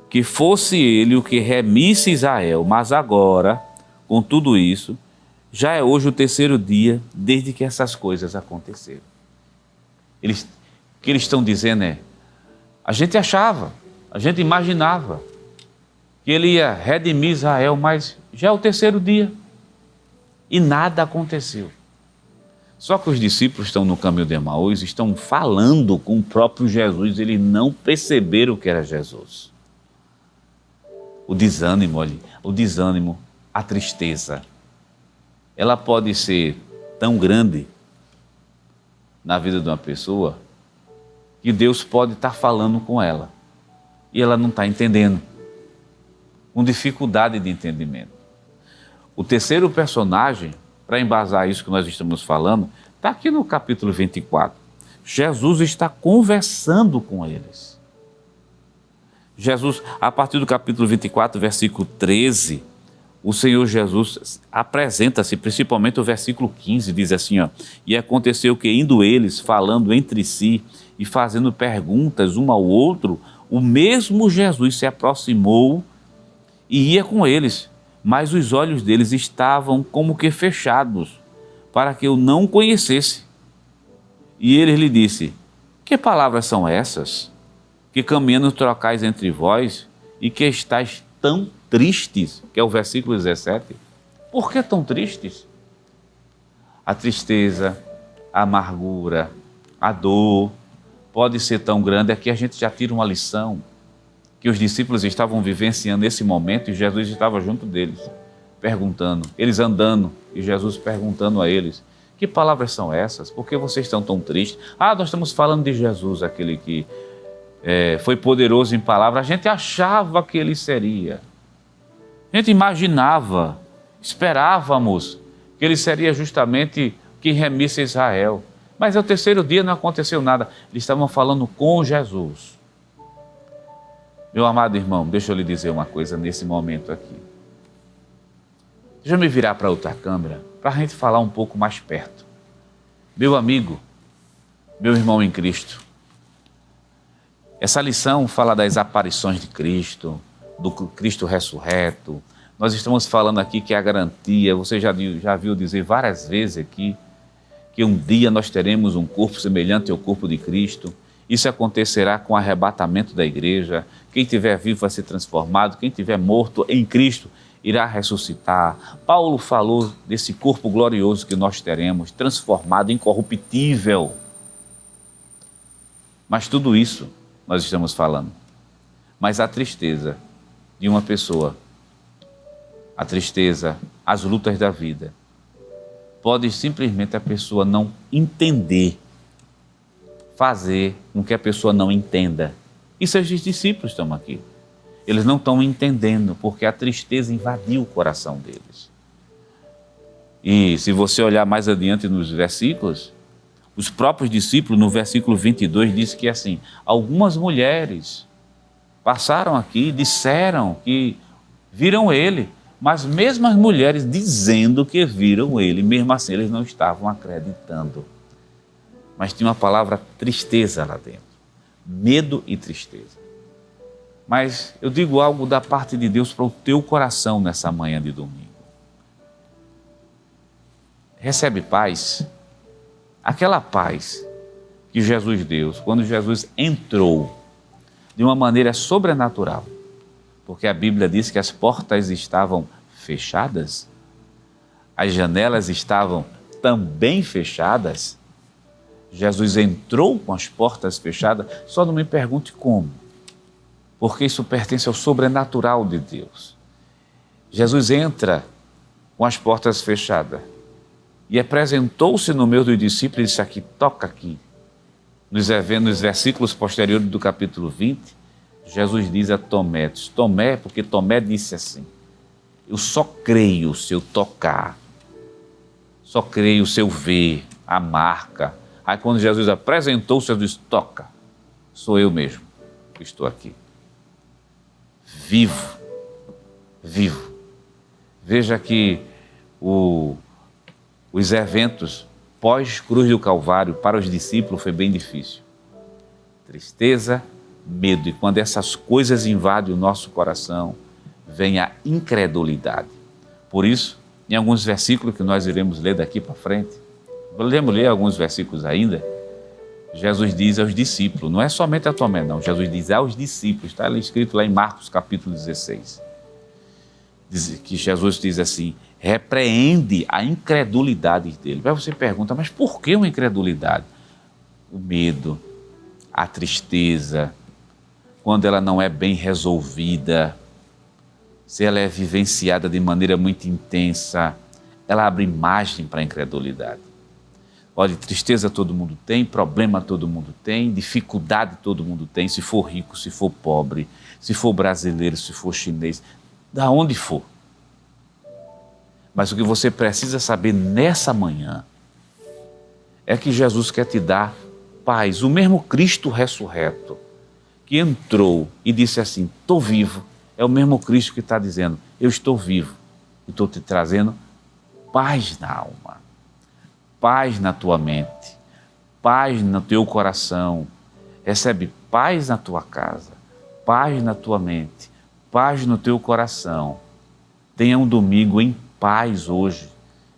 que fosse ele o que remisse Israel, mas agora, com tudo isso, já é hoje o terceiro dia desde que essas coisas aconteceram. O que eles estão dizendo é, a gente achava, a gente imaginava que ele ia redimir Israel, mas já é o terceiro dia e nada aconteceu. Só que os discípulos estão no caminho de Emaús, estão falando com o próprio Jesus, eles não perceberam que era Jesus. O desânimo, a tristeza, ela pode ser tão grande na vida de uma pessoa que Deus pode estar falando com ela e ela não está entendendo, com dificuldade de entendimento. O terceiro personagem, para embasar isso que nós estamos falando, está aqui no capítulo 24. Jesus está conversando com eles. Jesus, a partir do capítulo 24, versículo 13, o Senhor Jesus apresenta-se, principalmente o versículo 15, diz assim, ó, e aconteceu que indo eles, falando entre si e fazendo perguntas um ao outro, o mesmo Jesus se aproximou e ia com eles, mas os olhos deles estavam como que fechados, para que eu não conhecesse. E ele lhe disse, que palavras são essas, que caminhando trocais entre vós, e que estáis tão tristes, que é o versículo 17. Por que tão tristes? A tristeza, a amargura, a dor pode ser tão grande, aqui a gente já tira uma lição, que os discípulos estavam vivenciando esse momento e Jesus estava junto deles, perguntando, eles andando e Jesus perguntando a eles, que palavras são essas? Por que vocês estão tão tristes? Ah, nós estamos falando de Jesus, aquele que foi poderoso em palavras. A gente achava que ele seria. A gente imaginava, esperávamos que ele seria justamente que remisse Israel. Mas é o terceiro dia, não aconteceu nada. Eles estavam falando com Jesus. Meu amado irmão, deixa eu lhe dizer uma coisa nesse momento aqui. Deixa eu me virar para outra câmera para a gente falar um pouco mais perto. Meu amigo, meu irmão em Cristo, essa lição fala das aparições de Cristo, do Cristo ressurreto. Nós estamos falando aqui que é a garantia, você já viu dizer várias vezes aqui, que um dia nós teremos um corpo semelhante ao corpo de Cristo. Isso acontecerá com o arrebatamento da igreja. Quem estiver vivo vai ser transformado, quem estiver morto em Cristo irá ressuscitar. Paulo falou desse corpo glorioso que nós teremos, transformado, incorruptível. Mas tudo isso nós estamos falando. Mas a tristeza de uma pessoa, a tristeza, as lutas da vida, pode simplesmente a pessoa não entender, fazer com que a pessoa não entenda. E seus discípulos estão aqui. Eles não estão entendendo porque a tristeza invadiu o coração deles. E se você olhar mais adiante nos versículos, os próprios discípulos, no versículo 22, diz que assim, algumas mulheres passaram aqui e disseram que viram ele, mas mesmo as mulheres dizendo que viram ele, mesmo assim eles não estavam acreditando. Mas tinha uma palavra tristeza lá dentro, medo e tristeza. Mas eu digo algo da parte de Deus para o teu coração nessa manhã de domingo. Recebe paz, aquela paz que Jesus deu, quando Jesus entrou de uma maneira sobrenatural, porque a Bíblia diz que as portas estavam fechadas, as janelas estavam também fechadas. Jesus entrou com as portas fechadas, só não me pergunte como, porque isso pertence ao sobrenatural de Deus. Jesus entra com as portas fechadas e apresentou-se no meio dos discípulos e disse aqui, toca aqui. Nos versículos posteriores do capítulo 20, Jesus diz a Tomé, porque Tomé disse assim, eu só creio se eu tocar, só creio se eu ver a marca. Aí quando Jesus apresentou-se, Jesus disse, toca, sou eu mesmo que estou aqui. Vivo. Veja que os eventos pós-cruz do Calvário para os discípulos foi bem difícil. Tristeza, medo, e quando essas coisas invadem o nosso coração, vem a incredulidade. Por isso, em alguns versículos que nós iremos ler daqui para frente, podemos ler alguns versículos ainda, Jesus diz aos discípulos, não é somente a Tomé não, Jesus diz aos discípulos, está escrito lá em Marcos capítulo 16, que Jesus diz assim, repreende a incredulidade dele. Aí você pergunta, mas por que uma incredulidade? O medo, a tristeza, quando ela não é bem resolvida, se ela é vivenciada de maneira muito intensa, ela abre margem para a incredulidade. Olha, tristeza todo mundo tem, problema todo mundo tem, dificuldade todo mundo tem, se for rico, se for pobre, se for brasileiro, se for chinês, da onde for. Mas o que você precisa saber nessa manhã é que Jesus quer te dar paz. O mesmo Cristo ressurreto que entrou e disse assim, estou vivo, é o mesmo Cristo que está dizendo, eu estou vivo e estou te trazendo paz na alma, paz na tua mente, paz no teu coração. Recebe paz na tua casa, paz na tua mente, paz no teu coração. Tenha um domingo em paz hoje,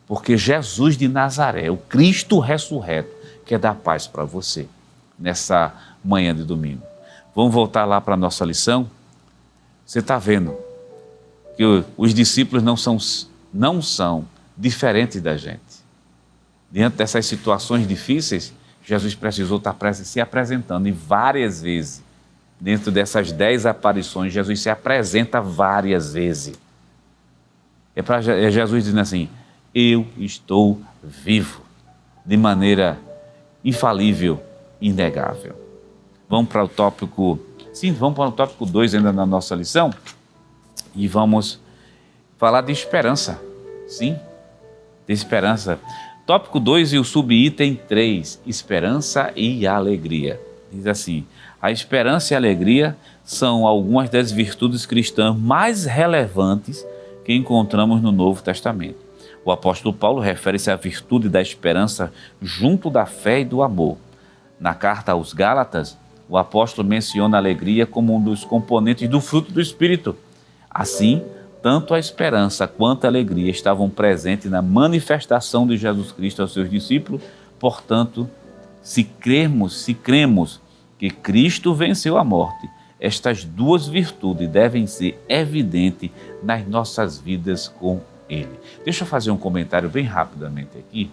porque Jesus de Nazaré, o Cristo ressurreto, quer dar paz para você nessa manhã de domingo. Vamos voltar lá para a nossa lição? Você está vendo que os discípulos não são diferentes da gente. Diante dessas situações difíceis, Jesus precisou estar se apresentando, e várias vezes, dentro dessas 10 aparições, Jesus se apresenta várias vezes. É Jesus dizendo assim, eu estou vivo, de maneira infalível, inegável. Vamos para o tópico 2 ainda na nossa lição, e vamos falar de esperança, sim, de esperança. Tópico 2 e o subitem 3, esperança e alegria. Diz assim, a esperança e a alegria são algumas das virtudes cristãs mais relevantes que encontramos no Novo Testamento. O apóstolo Paulo refere-se à virtude da esperança junto da fé e do amor. Na carta aos Gálatas, o apóstolo menciona a alegria como um dos componentes do fruto do Espírito. Assim, tanto a esperança quanto a alegria estavam presentes na manifestação de Jesus Cristo aos seus discípulos. Portanto, se cremos que Cristo venceu a morte, estas duas virtudes devem ser evidentes nas nossas vidas com Ele. Deixa eu fazer um comentário bem rapidamente aqui,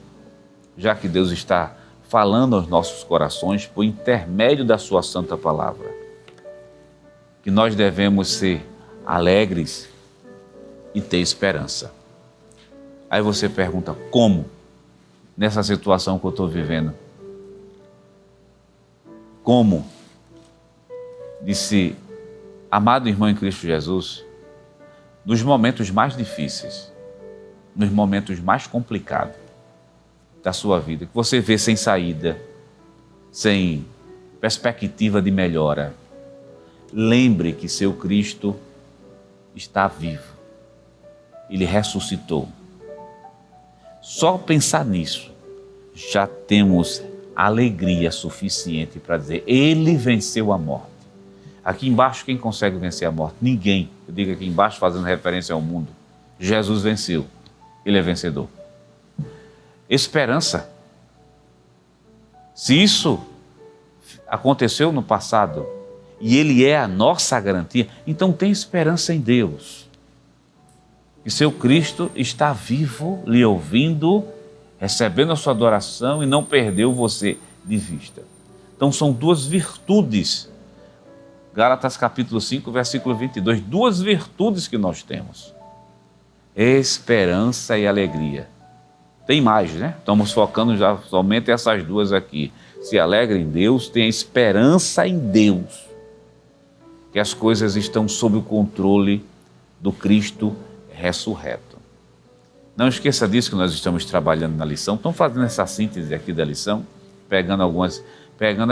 já que Deus está falando aos nossos corações por intermédio da sua santa palavra, que nós devemos ser alegres e ter esperança. Aí você pergunta, como? Nessa situação que eu estou vivendo. Como? Disse, amado irmão em Cristo Jesus, nos momentos mais difíceis, nos momentos mais complicados da sua vida, que você vê sem saída, sem perspectiva de melhora, lembre que seu Cristo está vivo. Ele ressuscitou. Só pensar nisso, já temos alegria suficiente para dizer, Ele venceu a morte. Aqui embaixo, quem consegue vencer a morte? Ninguém. Eu digo aqui embaixo, fazendo referência ao mundo. Jesus venceu. Ele é vencedor. Esperança. Se isso aconteceu no passado e Ele é a nossa garantia, então tem esperança em Deus. Que seu Cristo está vivo, lhe ouvindo, recebendo a sua adoração e não perdeu você de vista. Então são duas virtudes. Gálatas capítulo 5, versículo 22. Duas virtudes que nós temos. Esperança e alegria. Tem mais, né? Estamos focando já somente essas duas aqui. Se alegre em Deus, tenha esperança em Deus. Que as coisas estão sob o controle do Cristo ressurreto. Não esqueça disso que nós estamos trabalhando na lição. Estamos fazendo essa síntese aqui da lição, pegando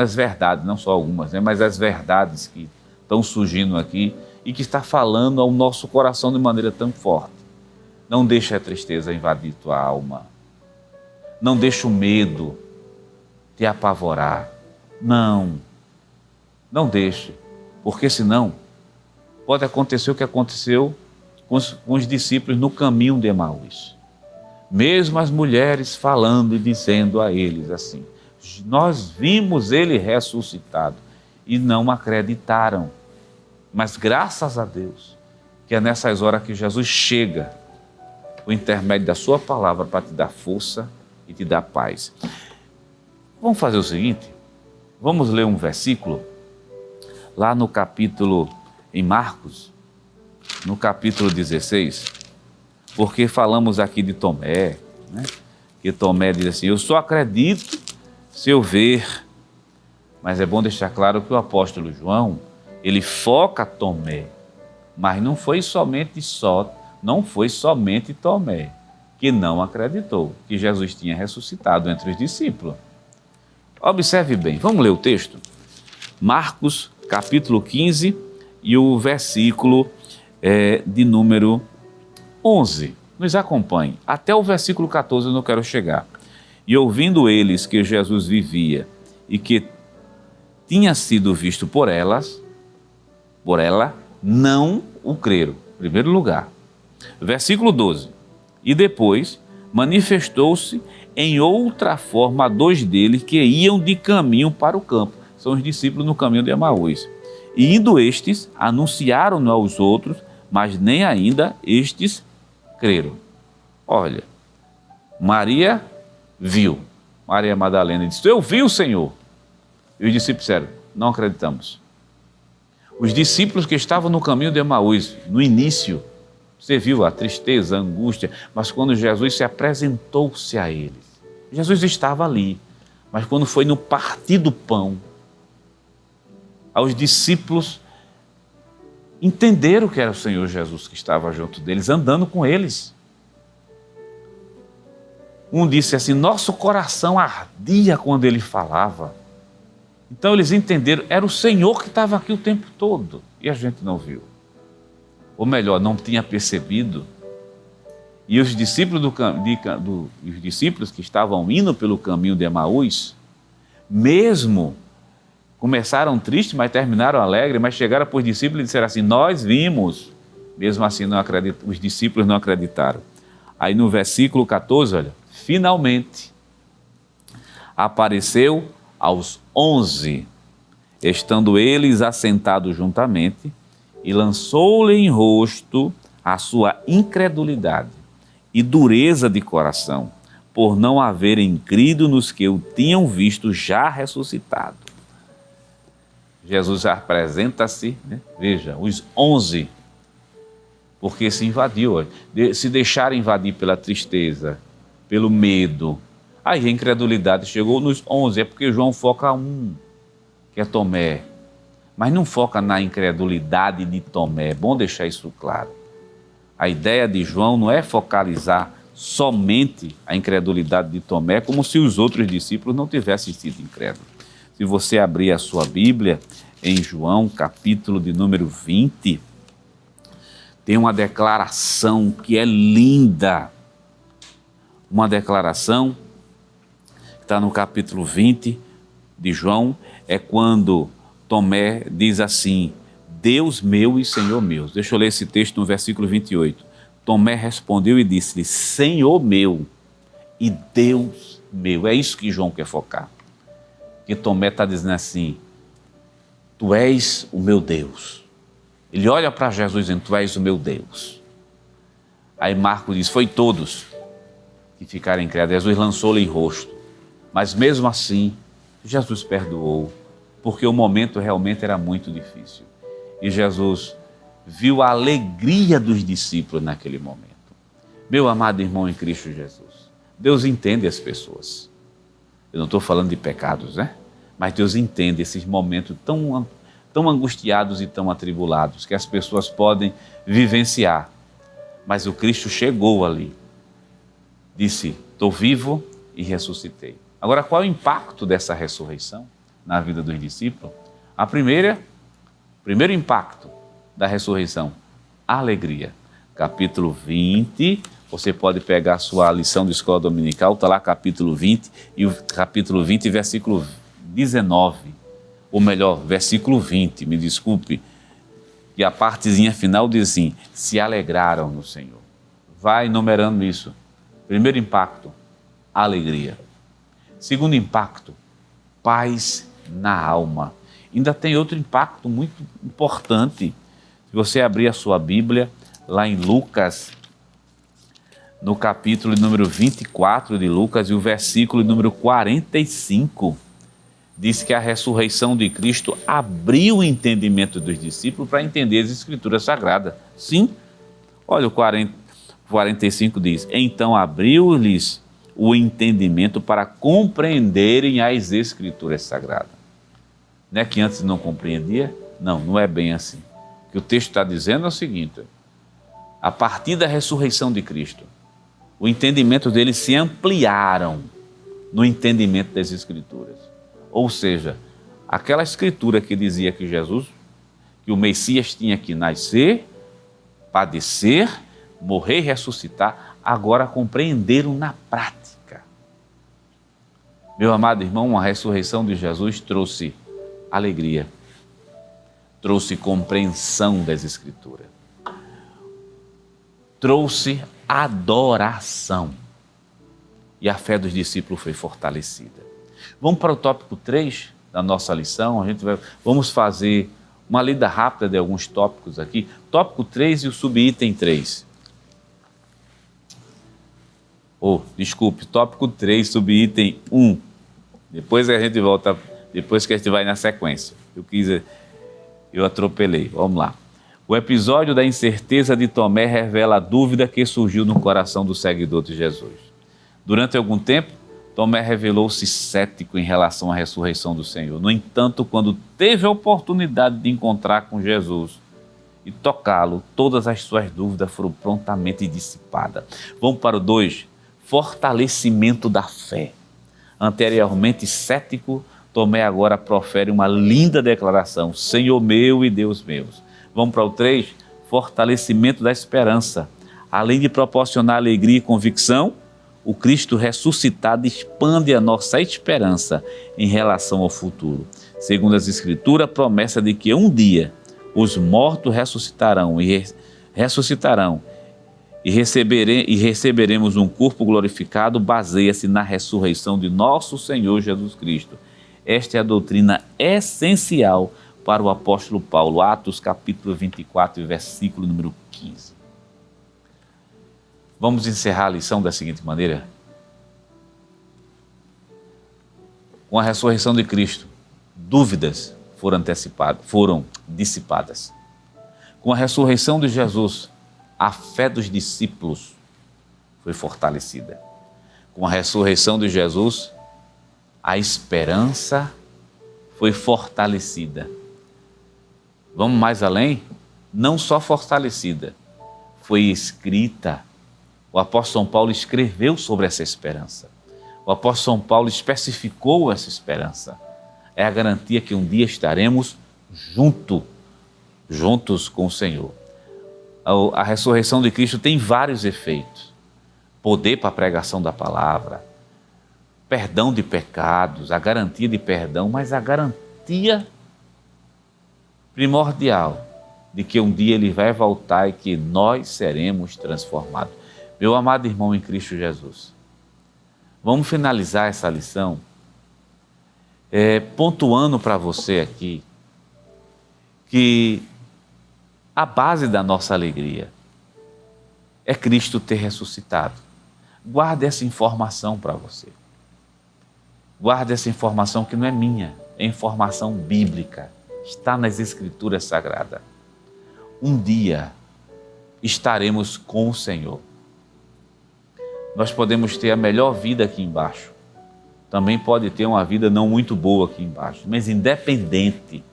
as verdades, não só algumas, né? Mas as verdades que estão surgindo aqui e que está falando ao nosso coração de maneira tão forte. Não deixe a tristeza invadir tua alma. Não deixe o medo te apavorar. Não deixe, porque senão pode acontecer o que aconteceu com os discípulos no caminho de Emaús. Mesmo as mulheres falando e dizendo a eles assim, nós vimos ele ressuscitado e não acreditaram. Mas graças a Deus que é nessas horas que Jesus chega por intermédio da sua palavra para te dar força e te dar paz. Vamos fazer o seguinte, vamos ler um versículo lá no capítulo, em Marcos, no capítulo 16, porque falamos aqui de Tomé, né? Que Tomé diz assim, eu só acredito se eu ver. Mas é bom deixar claro que o apóstolo João, ele foca Tomé, mas não foi somente Tomé que não acreditou que Jesus tinha ressuscitado entre os discípulos. Observe bem, vamos ler o texto? Marcos, capítulo 15 e o versículo de número 11. Nos acompanhe. Até o versículo 14 eu não quero chegar. E ouvindo eles que Jesus vivia e que tinha sido visto por ela, não o creram. Em primeiro lugar. Versículo 12. E depois manifestou-se em outra forma a dois deles que iam de caminho para o campo. São os discípulos no caminho de Emaús. E indo estes, anunciaram-no aos outros, mas nem ainda estes creram. Olha, Maria viu. Maria Madalena disse, eu vi o Senhor. E os discípulos disseram, não acreditamos. Os discípulos que estavam no caminho de Emaús, no início, você viu a tristeza, a angústia, mas quando Jesus se apresentou-se a eles, Jesus estava ali, mas quando foi no partir do pão, aos discípulos entenderam que era o Senhor Jesus que estava junto deles, andando com eles. Um disse assim, nosso coração ardia quando ele falava. Então eles entenderam, era o Senhor que estava aqui o tempo todo. e a gente não viu. Ou melhor, não tinha percebido. E os discípulos, os discípulos que estavam indo pelo caminho de Emaús, mesmo começaram tristes, mas terminaram alegres, mas chegaram para os discípulos e disseram assim, nós vimos. Mesmo assim, os discípulos não acreditaram. Aí no versículo 14, olha, finalmente apareceu aos 11, estando eles assentados juntamente, e lançou-lhe em rosto a sua incredulidade e dureza de coração, por não haverem crido nos que o tinham visto já ressuscitado. Jesus apresenta-se, né? Veja, os 11, porque se invadiu, se deixaram invadir pela tristeza, pelo medo. Aí a incredulidade chegou nos 11, é porque João foca um, que é Tomé, mas não foca na incredulidade de Tomé, é bom deixar isso claro. A ideia de João não é focalizar somente a incredulidade de Tomé, como se os outros discípulos não tivessem sido incrédulos. Se você abrir a sua Bíblia, em João, capítulo de número 20, tem uma declaração que é linda. Uma declaração que está no capítulo 20 de João, é quando Tomé diz assim, Deus meu e Senhor meu. Deixa eu ler esse texto no versículo 28. Tomé respondeu e disse-lhe, Senhor meu e Deus meu. É isso que João quer focar. Que Tomé está dizendo assim, Tu és o meu Deus. Ele olha para Jesus dizendo, Tu és o meu Deus. Aí Marcos diz, foi todos que ficaram incrédulos. Jesus lançou-lhe em rosto. Mas mesmo assim, Jesus perdoou, porque o momento realmente era muito difícil. E Jesus viu a alegria dos discípulos naquele momento. Meu amado irmão em Cristo Jesus, Deus entende as pessoas. Eu não estou falando de pecados, né? Mas Deus entende esses momentos tão angustiados e tão atribulados que as pessoas podem vivenciar. Mas o Cristo chegou ali, disse, estou vivo e ressuscitei. Agora, qual é o impacto dessa ressurreição na vida dos discípulos? Primeiro impacto da ressurreição, a alegria. Capítulo 20, você pode pegar a sua lição de escola dominical, está lá capítulo 20, e o capítulo 20, versículo 19, ou melhor, versículo 20, me desculpe, e a partezinha final diz assim, se alegraram no Senhor. Vai enumerando isso. Primeiro impacto, alegria. Segundo impacto, paz na alma. Ainda tem outro impacto muito importante. Se você abrir a sua Bíblia, lá em Lucas, no capítulo número 24 de Lucas, e o versículo número 45, diz que a ressurreição de Cristo abriu o entendimento dos discípulos para entender as Escrituras Sagradas. Sim, olha o 45 diz, então abriu-lhes o entendimento para compreenderem as Escrituras Sagradas. Não é que antes não compreendia? Não, não é bem assim. O que o texto está dizendo é o seguinte, a partir da ressurreição de Cristo, o entendimento deles se ampliaram no entendimento das Escrituras. Ou seja, aquela Escritura que dizia que Jesus, que o Messias tinha que nascer, padecer, morrer e ressuscitar, agora compreenderam na prática. Meu amado irmão, a ressurreição de Jesus trouxe alegria, trouxe compreensão das Escrituras, trouxe adoração e a fé dos discípulos foi fortalecida. Vamos para o tópico 3 da nossa lição, vamos fazer uma lida rápida de alguns tópicos aqui, tópico 3 e o subitem 3. Tópico 3, subitem 1. Depois a gente volta, depois que a gente vai na sequência. Eu atropelei, vamos lá. O episódio da incerteza de Tomé revela a dúvida que surgiu no coração do seguidor de Jesus. Durante algum tempo, Tomé revelou-se cético em relação à ressurreição do Senhor. No entanto, quando teve a oportunidade de encontrar com Jesus e tocá-lo, todas as suas dúvidas foram prontamente dissipadas. Vamos para o 2, fortalecimento da fé. Anteriormente cético, Tomé agora profere uma linda declaração, Senhor meu e Deus meu. Vamos para o 3, fortalecimento da esperança. Além de proporcionar alegria e convicção, o Cristo ressuscitado expande a nossa esperança em relação ao futuro. Segundo as Escrituras, a promessa de que um dia os mortos ressuscitarão e receberemos um corpo glorificado, baseia-se na ressurreição de nosso Senhor Jesus Cristo. Esta é a doutrina essencial para o apóstolo Paulo, Atos capítulo 24, versículo número 15. Vamos encerrar a lição da seguinte maneira. Com a ressurreição de Cristo, dúvidas foram dissipadas. Com a ressurreição de Jesus, a fé dos discípulos foi fortalecida. Com a ressurreição de Jesus, a esperança foi fortalecida. Vamos mais além? Não só fortalecida, foi escrita. O apóstolo São Paulo escreveu sobre essa esperança. O apóstolo São Paulo especificou essa esperança. É a garantia que um dia estaremos juntos com o Senhor. A ressurreição de Cristo tem vários efeitos. Poder para a pregação da palavra, perdão de pecados, a garantia de perdão, mas a garantia primordial de que um dia Ele vai voltar e que nós seremos transformados. Meu amado irmão em Cristo Jesus, vamos finalizar essa lição pontuando para você aqui que a base da nossa alegria é Cristo ter ressuscitado. Guarde essa informação para você. Guarde essa informação que não é minha, é informação bíblica, está nas Escrituras Sagradas. Um dia estaremos com o Senhor. Nós podemos ter a melhor vida aqui embaixo. Também pode ter uma vida não muito boa aqui embaixo. Mas independente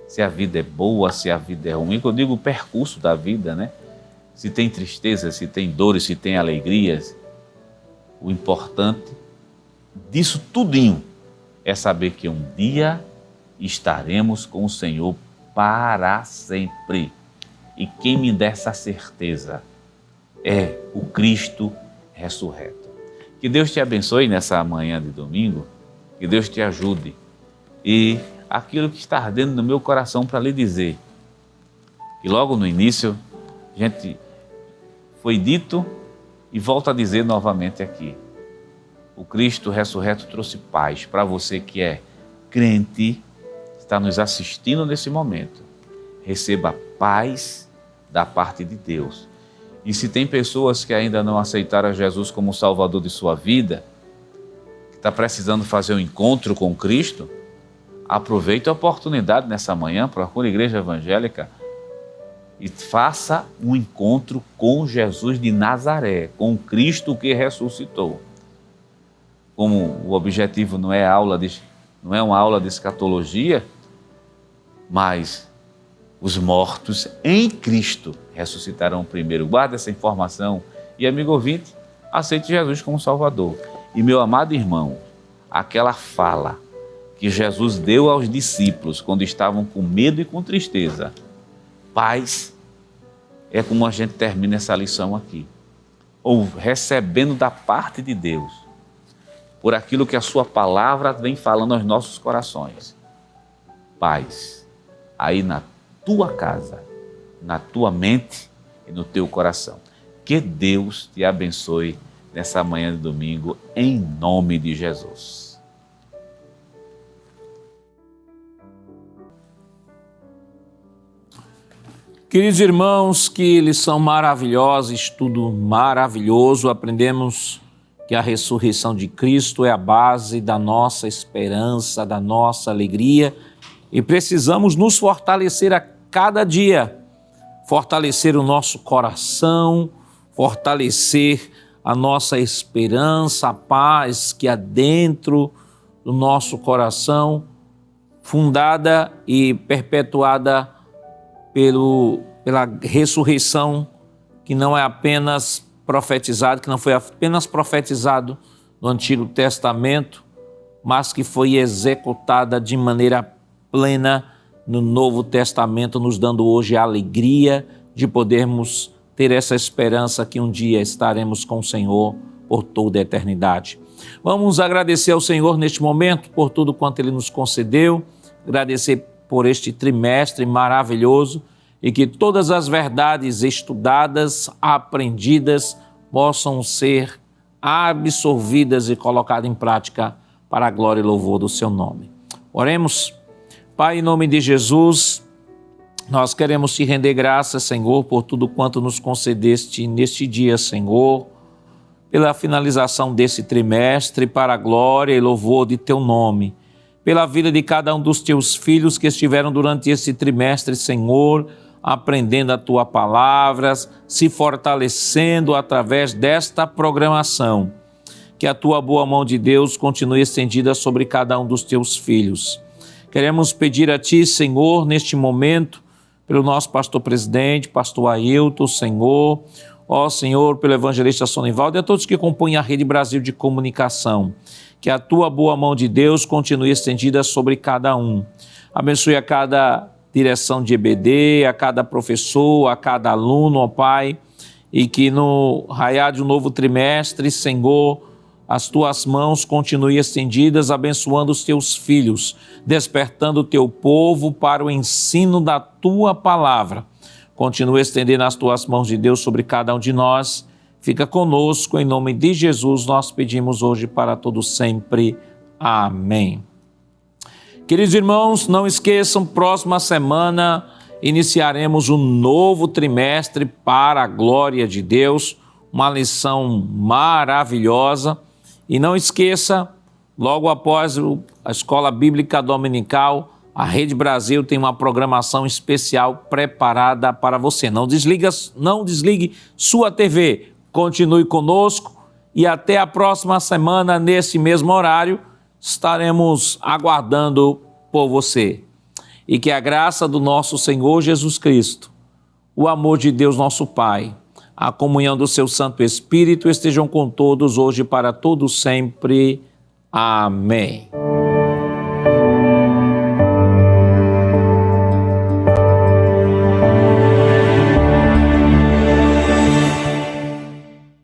se a vida é boa, se a vida é ruim, eu digo o percurso da vida, né? Se tem tristeza, se tem dores, se tem alegrias. O importante disso tudinho é saber que um dia estaremos com o Senhor para sempre. E quem me dá essa certeza é o Cristo ressurreto. Que Deus te abençoe nessa manhã de domingo, que Deus te ajude. E aquilo que está ardendo no meu coração para lhe dizer, que logo no início, gente, foi dito e volto a dizer novamente aqui. O Cristo ressurreto trouxe paz para você que é crente, está nos assistindo nesse momento. Receba paz da parte de Deus. E se tem pessoas que ainda não aceitaram Jesus como Salvador de sua vida, que está precisando fazer um encontro com Cristo, aproveite a oportunidade nessa manhã, procure a igreja evangélica e faça um encontro com Jesus de Nazaré, com Cristo que ressuscitou. Como o objetivo não é uma aula de escatologia, mas os mortos em Cristo ressuscitarão primeiro. Guarde essa informação e, amigo ouvinte, aceite Jesus como Salvador. E, meu amado irmão, aquela fala que Jesus deu aos discípulos quando estavam com medo e com tristeza, paz, é como a gente termina essa lição aqui. Ou recebendo da parte de Deus, por aquilo que a sua palavra vem falando aos nossos corações. Paz, aí na tua casa, na tua mente e no teu coração. Que Deus te abençoe nessa manhã de domingo, em nome de Jesus. Queridos irmãos, que lição maravilhosa, estudo maravilhoso. Aprendemos que a ressurreição de Cristo é a base da nossa esperança, da nossa alegria, e precisamos nos fortalecer a cada dia, fortalecer o nosso coração, fortalecer a nossa esperança, a paz que há dentro do nosso coração, fundada e perpetuada pela ressurreição, que não é apenas profetizado, que não foi apenas profetizado no Antigo Testamento, mas que foi executada de maneira plena no Novo Testamento, nos dando hoje a alegria de podermos ter essa esperança que um dia estaremos com o Senhor por toda a eternidade. Vamos agradecer ao Senhor neste momento por tudo quanto Ele nos concedeu, agradecer por este trimestre maravilhoso e que todas as verdades estudadas, aprendidas, possam ser absorvidas e colocadas em prática para a glória e louvor do Seu nome. Oremos. Pai, em nome de Jesus, nós queremos Te render graças, Senhor, por tudo quanto nos concedeste neste dia, Senhor, pela finalização desse trimestre, para a glória e louvor de Teu nome, pela vida de cada um dos Teus filhos que estiveram durante esse trimestre, Senhor, aprendendo a Tua palavra, se fortalecendo através desta programação. Que a Tua boa mão de Deus continue estendida sobre cada um dos Teus filhos. Queremos pedir a Ti, Senhor, neste momento, pelo nosso pastor presidente, pastor Ailton, Senhor, ó Senhor, pelo evangelista Sonivaldo e a todos que compõem a Rede Brasil de Comunicação. Que a Tua boa mão de Deus continue estendida sobre cada um. Abençoe a cada direção de EBD, a cada professor, a cada aluno, ó Pai, e que no raiar de um novo trimestre, Senhor, as Tuas mãos continuem estendidas, abençoando os Teus filhos, despertando o Teu povo para o ensino da Tua palavra. Continua estendendo as Tuas mãos de Deus sobre cada um de nós. Fica conosco, em nome de Jesus, nós pedimos hoje para todos sempre. Amém. Queridos irmãos, não esqueçam, próxima semana iniciaremos um novo trimestre para a glória de Deus, uma lição maravilhosa. E não esqueça, logo após a Escola Bíblica Dominical, a Rede Brasil tem uma programação especial preparada para você. Não desligue sua TV, continue conosco e até a próxima semana, nesse mesmo horário, estaremos aguardando por você. E que a graça do nosso Senhor Jesus Cristo, o amor de Deus nosso Pai, a comunhão do Seu Santo Espírito estejam com todos hoje para todos sempre. Amém.